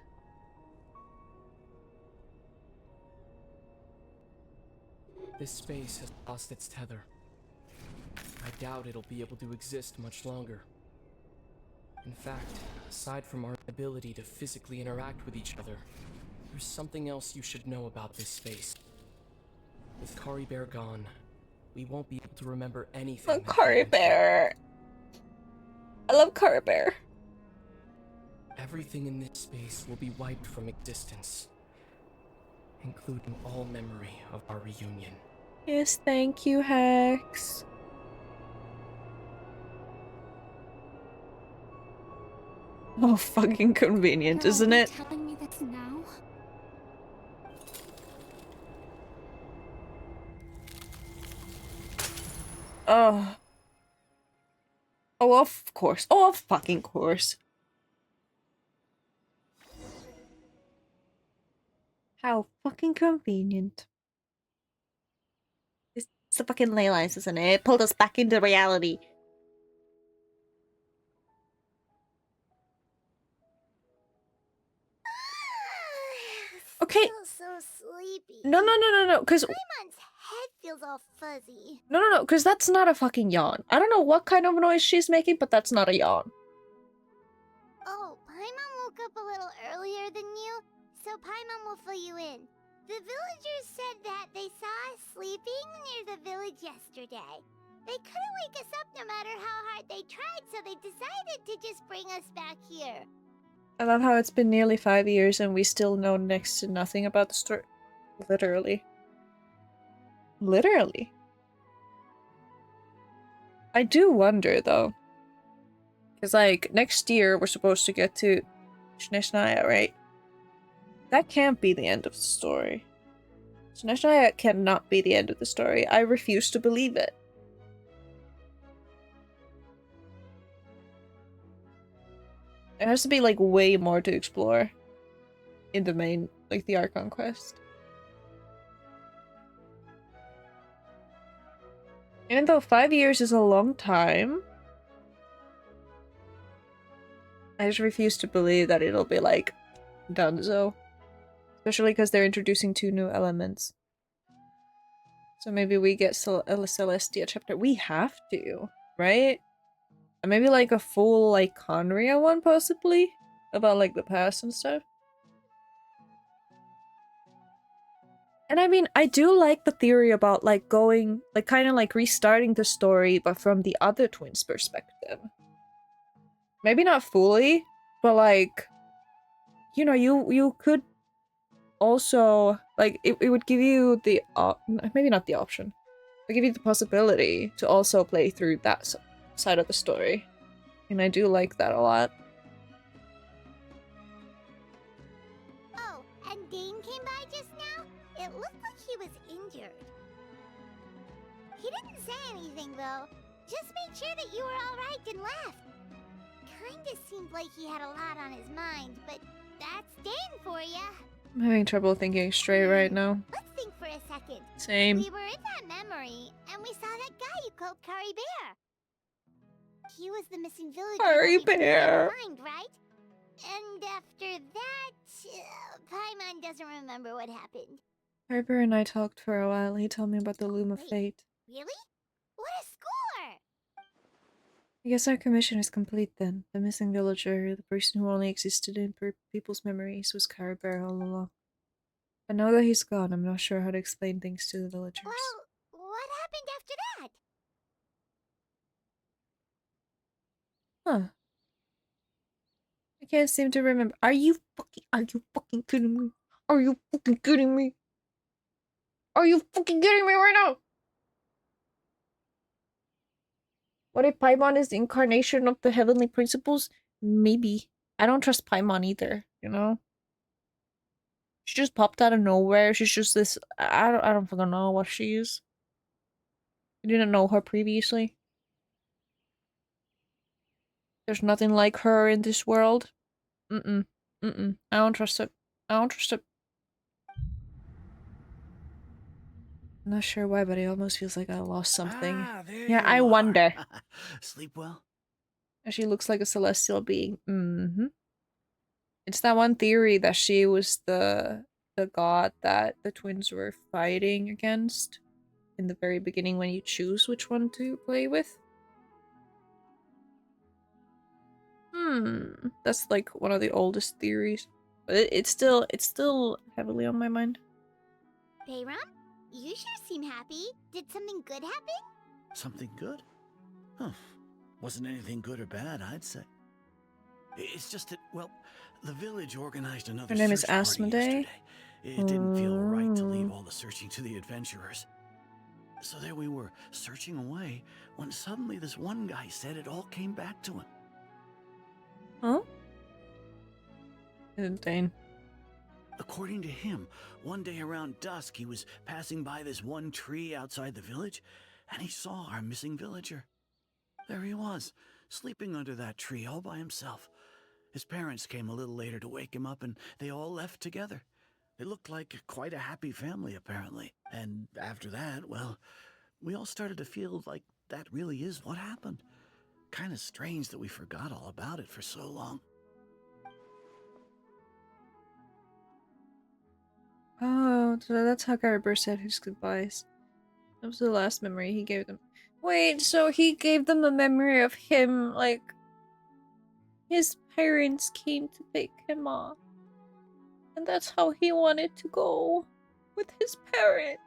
This space has lost its tether. I doubt it'll be able to exist much longer. In fact, aside from our ability to physically interact with each other, there's something else you should know about this space. With Kari Bear gone, we won't be able to remember anything. Oh, Kari Bear. I love Kari Bear. Everything in this space will be wiped from existence, including all memory of our reunion. Yes, thank you, Hex. Oh, fucking convenient, isn't it? Telling me this now? Oh. Oh, of course. Oh, of fucking course. How fucking convenient. It's the fucking ley lines, isn't it? It pulled us back into reality. Okay. So sleepy. No, because... Paimon's head feels all fuzzy. No, because that's not a fucking yawn. I don't know what kind of noise she's making, but that's not a yawn. Oh, Paimon woke up a little earlier than you, so Paimon will fill you in. The villagers said that they saw us sleeping near the village yesterday. They couldn't wake us up no matter how hard they tried, so they decided to just bring us back here. I love how it's been nearly 5 years and we still know next to nothing about the story. Literally. Literally. I do wonder, though. Because, like, next year we're supposed to get to Sneshnaya, right? That can't be the end of the story. Sneshnaya cannot be the end of the story. I refuse to believe it. There has to be, like, way more to explore in the main, like, the Archon quest. Even though 5 years is a long time, I just refuse to believe that it'll be, like, donezo. Especially because they're introducing 2 new elements. So maybe we get Celestia chapter. We have to, right? And maybe, like, a full, like, Conria one, possibly? About, like, the past and stuff. And I mean, I do like the theory about, like, going, like, kind of, like, restarting the story, but from the other twins' perspective. Maybe not fully, but, like, you know, you could also, like, it would give you the, maybe not the option. It would give you the possibility to also play through that side of the story. And I do like that a lot. Oh, and Dane came by just now? It looked like he was injured. He didn't say anything, though. Just made sure that you were alright and left. Kinda seemed like he had a lot on his mind, but that's Dane for ya. I'm having trouble thinking straight right now. Let's think for a second. Same. We were in that memory, and we saw that guy you called Kari Bear. He was the missing villager Kari that we Bear. couldn't find, right? And after that, Paimon doesn't remember what happened. Harper and I talked for a while. He told me about the Loom of Fate. Really? What a score! I guess our commission is complete then. The missing villager, the person who only existed in people's memories, was Kari Bear all along. But now that he's gone, I'm not sure how to explain things to the villagers. Well, what happened after that? Huh. I can't seem to remember. Are you fucking kidding me? Are you fucking kidding me? Are you fucking kidding me right now? What if Paimon is the incarnation of the heavenly principles? maybe. I don't trust Paimon either, you know? She just popped out of nowhere. She's just this. I don't fucking know what she is. I didn't know her previously. There's nothing like her in this world. Mm-mm. Mm-mm. I don't trust it. I don't trust it. I'm not sure why, but it almost feels like I lost something. Ah, there Yeah, I you wonder. are. Sleep well? She looks like a celestial being. Mm-hmm. It's that one theory that she was the god that the twins were fighting against in the very beginning when you choose which one to play with. That's like one of the oldest theories. But it's still heavily on my mind. Bayram, you sure seem happy. Did something good happen? Something good? Huh. Wasn't anything good or bad, I'd say. It's just that, well, the village organized another Her name is search party Asmodee. yesterday. It didn't feel right to leave all the searching to the adventurers. So there we were, searching away, when suddenly this one guy said it all came back to him. Huh? Insane. According to him, one day around dusk he was passing by this one tree outside the village, and he saw our missing villager. There he was, sleeping under that tree all by himself. His parents came a little later to wake him up, and they all left together. They looked like quite a happy family, apparently. And after that, well, we all started to feel like that really is what happened. Kinda strange that we forgot all about it for so long. Oh, so that's how Gariber said his goodbyes. That was the last memory he gave them. Wait, so he gave them a memory of him, like, his parents came to pick him up. And that's how he wanted to go. With his parents.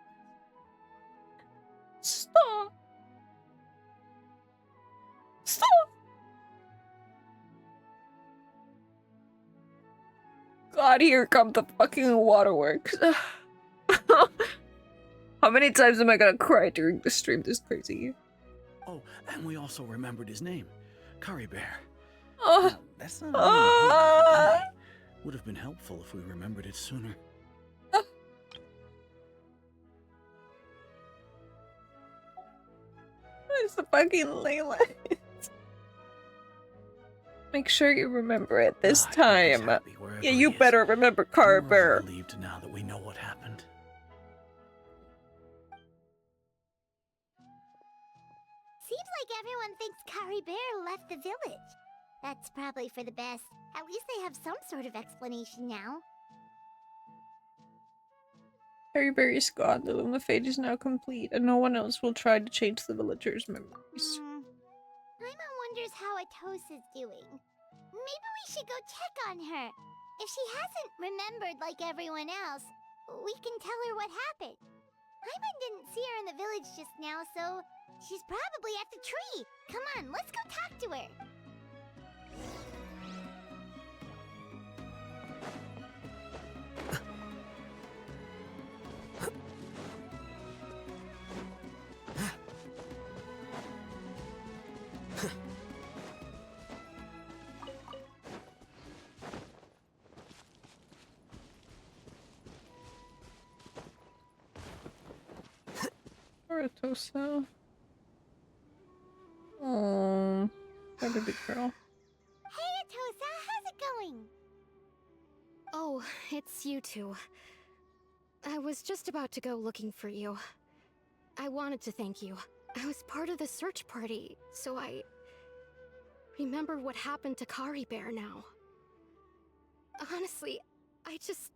Stop. Stop. God, here come the fucking waterworks. How many times am I gonna cry during the stream? This is crazy. Oh, and we also remembered his name. Curry Bear. Oh. Now, that's not a name he gave today. Would have been helpful if we remembered it sooner. Where's the fucking Layla? Make sure you remember it this time. Yeah, you better remember Carver. I'm relieved now that we know what happened. Seems like everyone thinks Kari Bear left the village. That's probably for the best. At least they have some sort of explanation now. Harry Berry's gone, the Lumiphage is now complete, and no one else will try to change the villagers' memories. Paimon wonders how Atosa's doing. Maybe we should go check on her. If she hasn't remembered like everyone else, we can tell her what happened. Paimon didn't see her in the village just now, so she's probably at the tree. Come on, let's go talk to her. Poor Atosa. Oh, that baby girl. Hey, Atosa, how's it going? Oh, it's you two. I was just about to go looking for you. I wanted to thank you. I was part of the search party, so I remember what happened to Kari Bear now. Honestly, I just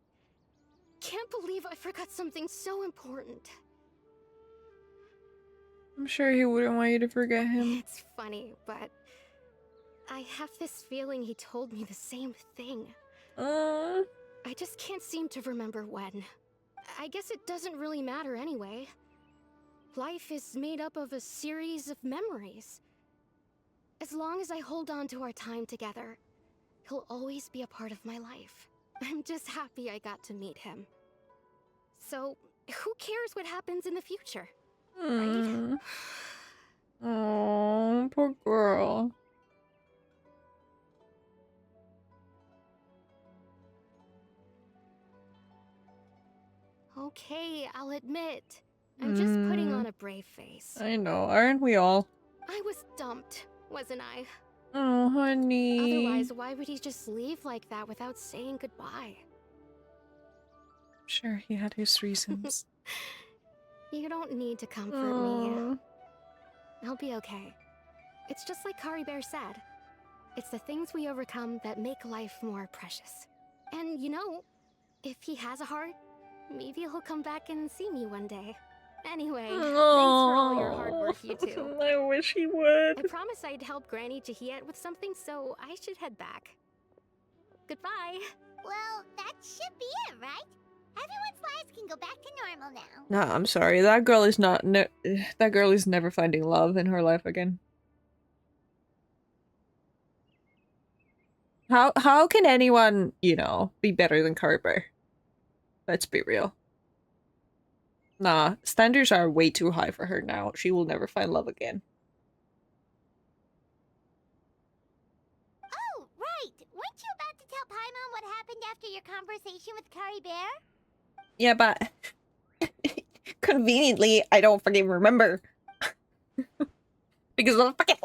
can't believe I forgot something so important. I'm sure he wouldn't want you to forget him. It's funny, but I have this feeling he told me the same thing. I just can't seem to remember when. I guess it doesn't really matter anyway. Life is made up of a series of memories. As long as I hold on to our time together, he'll always be a part of my life. I'm just happy I got to meet him. So, who cares what happens in the future? Right? Oh, poor girl. okay, I'll admit. I'm just putting on a brave face. I know, aren't we all? I was dumped, wasn't I? Oh, honey. Otherwise, why would he just leave like that without saying goodbye? Sure, he had his reasons. You don't need to comfort me. I'll be okay. It's just like Kari Bear said. It's the things we overcome that make life more precious. And you know, if he has a heart, maybe he'll come back and see me one day. Anyway, thanks for all your hard work, you two. I wish he would. I promised I'd help Granny Jahiet with something, so I should head back. Goodbye. Well, that should be it, right? Everyone's lives can go back to normal now. Nah, I'm sorry. That girl is not. That girl is never finding love in her life again. How can anyone, you know, be better than Carver? Let's be real. Nah, standards are way too high for her now. She will never find love again. Oh, right! Weren't you about to tell Paimon what happened after your conversation with Kari Bear? Yeah, but conveniently, I don't fucking remember. Because of the fucking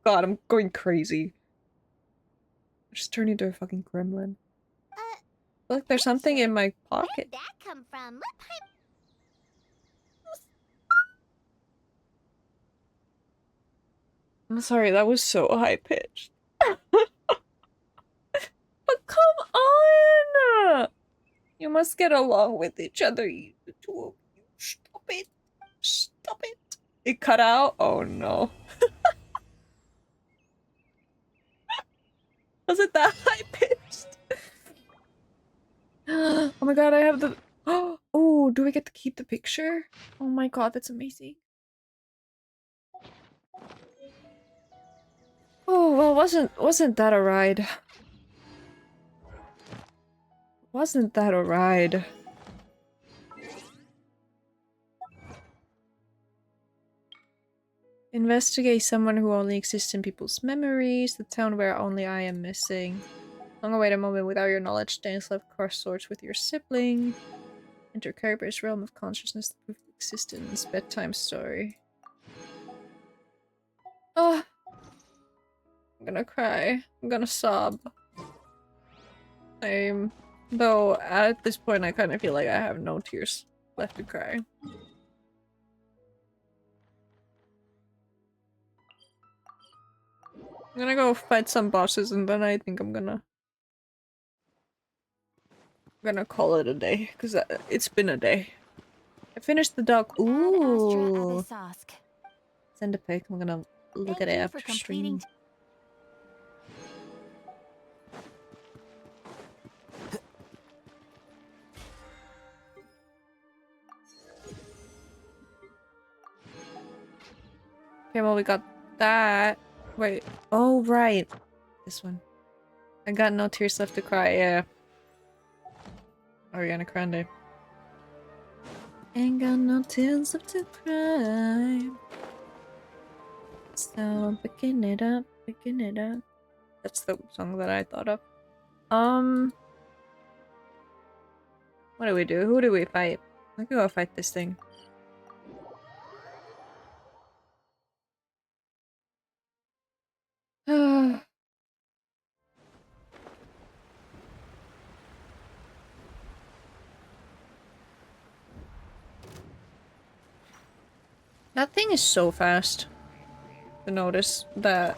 God, I'm going crazy. I just turned into a fucking gremlin. Look, there's something in my pocket. Where'd that come from? Let Paimon... I'm sorry, that was so high-pitched. But come on! You must get along with each other, you two of you. Stop it. Stop it. It cut out? Oh no. Was it that high-pitched? Oh my god, I have the... Oh, do we get to keep the picture? Oh my god, that's amazing. Oh, well, wasn't that a ride? Wasn't that a ride? Investigate someone who only exists in people's memories. The town where only I am missing. Long await a moment without your knowledge. Danes left cross swords with your sibling. Enter Carber's realm of consciousness. The proof of existence. Bedtime story. Oh, I'm gonna cry. I'm gonna sob. Though at this point I kind of feel like I have no tears left to cry. I'm gonna go fight some bosses and then I think I'm gonna call it a day because it's been a day. I finished the dog. Ooh. Send a pic. I'm gonna look at it after stream. Okay, well we got that. Wait. Oh right. This one. I got no tears left to cry. Yeah. Ariana Grande. Ain't got no tears left to cry. So I'm picking it up, picking it up. That's the song that I thought of. What do we do? Who do we fight? I can go fight this thing. That thing is so fast. To notice that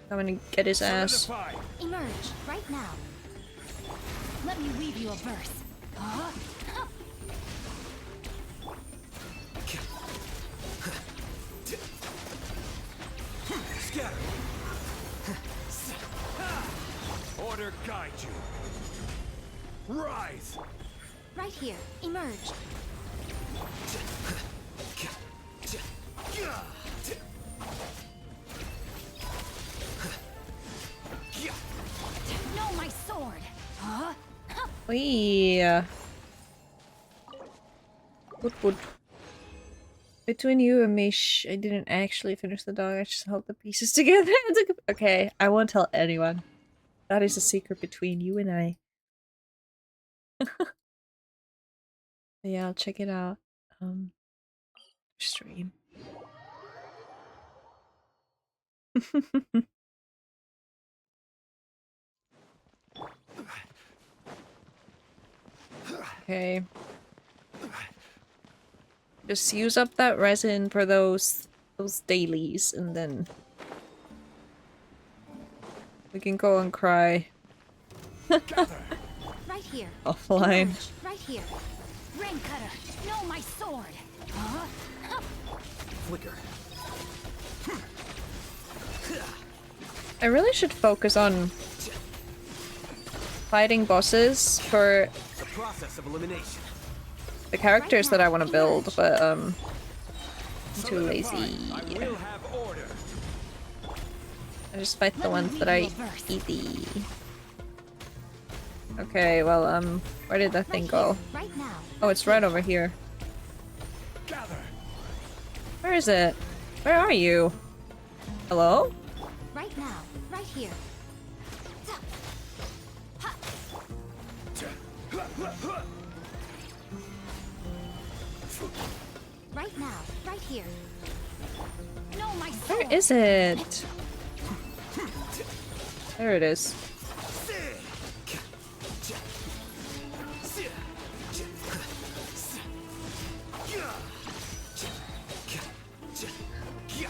I'm gonna get his ass. Emerge right now. Let me weave you a verse. Scatter. Order guide you. Rise. Right here. Emerge. No, my sword. Wee. Good. Between you and me, I didn't actually finish the dog. I just held the pieces together. Okay, I won't tell anyone. That is a secret between you and I. Yeah, I'll check it out. Stream. Okay. Just use up that resin for those dailies, and then we can go and cry. Right here. Offline. Emerge. Right here. Rain cutter. No, my sword. Flicker. I really should focus on fighting bosses for The process of elimination. the characters that I want to build, but I'm too lazy. I will have order. I just fight the ones that are easy. Okay, well, where did that thing go? Right now. Oh, it's right over here. Where is it? Where are you? Hello? Right now. Right here. Right now. Right here. No, my sword. Where is it? There it is.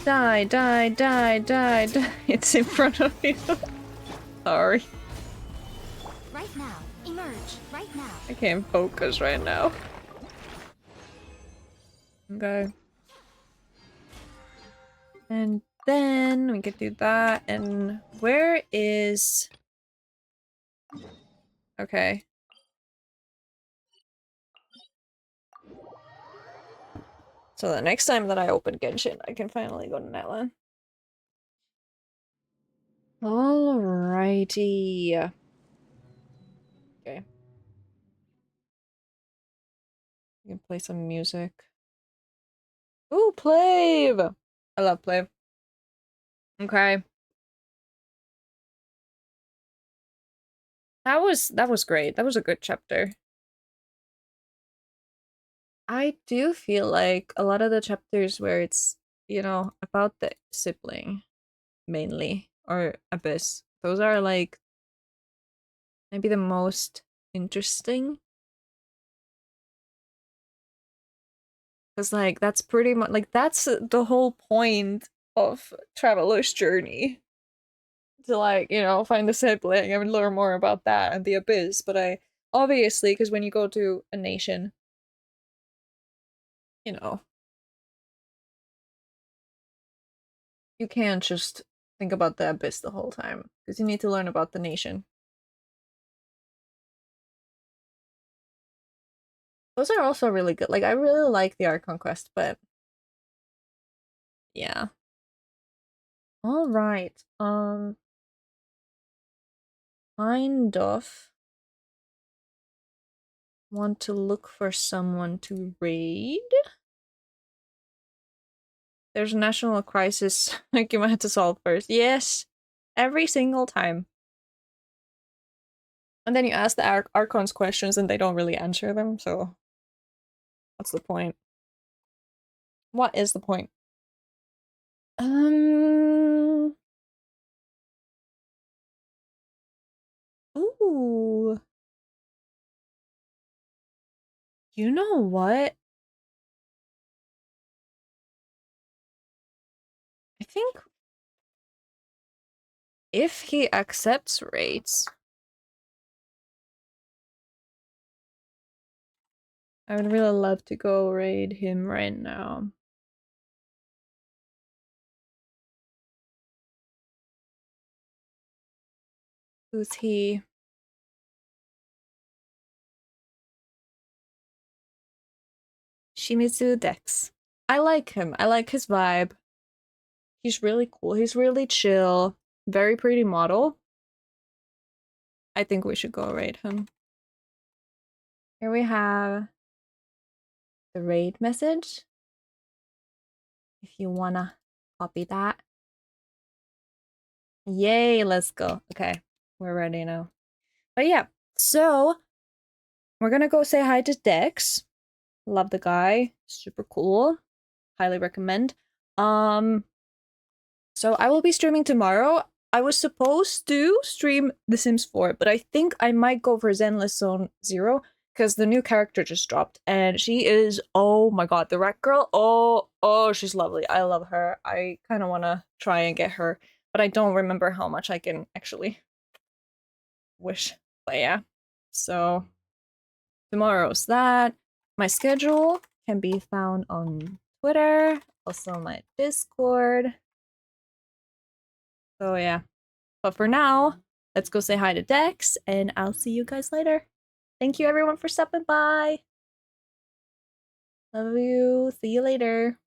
Die, die, die, die, die. It's in front of you. Sorry. Right now. Emerge. Right now. I can't focus right now. Okay. And then we could do that. And where is... Okay. So the next time that I open Genshin, I can finally go to Netland. Alrighty. Okay. You can play some music. Ooh, Plave! I love Plave. Okay. That was great. That was a good chapter. I do feel like a lot of the chapters where it's, you know, about the sibling mainly, or Abyss, those are like maybe the most interesting. Because like that's pretty much like that's the whole point of Traveler's Journey. To like, you know, find the sibling and learn more about that and the Abyss, but I obviously, because when you go to a nation, you know, you can't just think about the Abyss the whole time, because you need to learn about the nation. Those are also really good. Like, I really like the Art Conquest, but yeah. All right. Kind of want to look for someone to raid. There's a national crisis like you might have to solve first. Yes, every single time. And then you ask the Archons questions and they don't really answer them, so what's the point? What is the point? Ooh. You know what? I think if he accepts raids, I would really love to go raid him right now. Who's he? Shimizu Dex. I like him. I like his vibe. He's really cool. He's really chill. Very pretty model. I think we should go raid him. Here we have the raid message. If you wanna copy that. Yay, let's go. Okay, we're ready now. But yeah, so we're gonna go say hi to Dex. Love the guy. Super cool. Highly recommend. So I will be streaming tomorrow. I was supposed to stream The Sims 4, but I think I might go for Zenless Zone Zero because the new character just dropped, and she is, oh my god, the rat girl. Oh, she's lovely. I love her. I kind of want to try and get her, but I don't remember how much I can actually wish. But yeah, so tomorrow's that. My schedule can be found on Twitter, also my Discord. So yeah. But for now, let's go say hi to Dex, and I'll see you guys later. Thank you everyone for stopping by. Love you. See you later.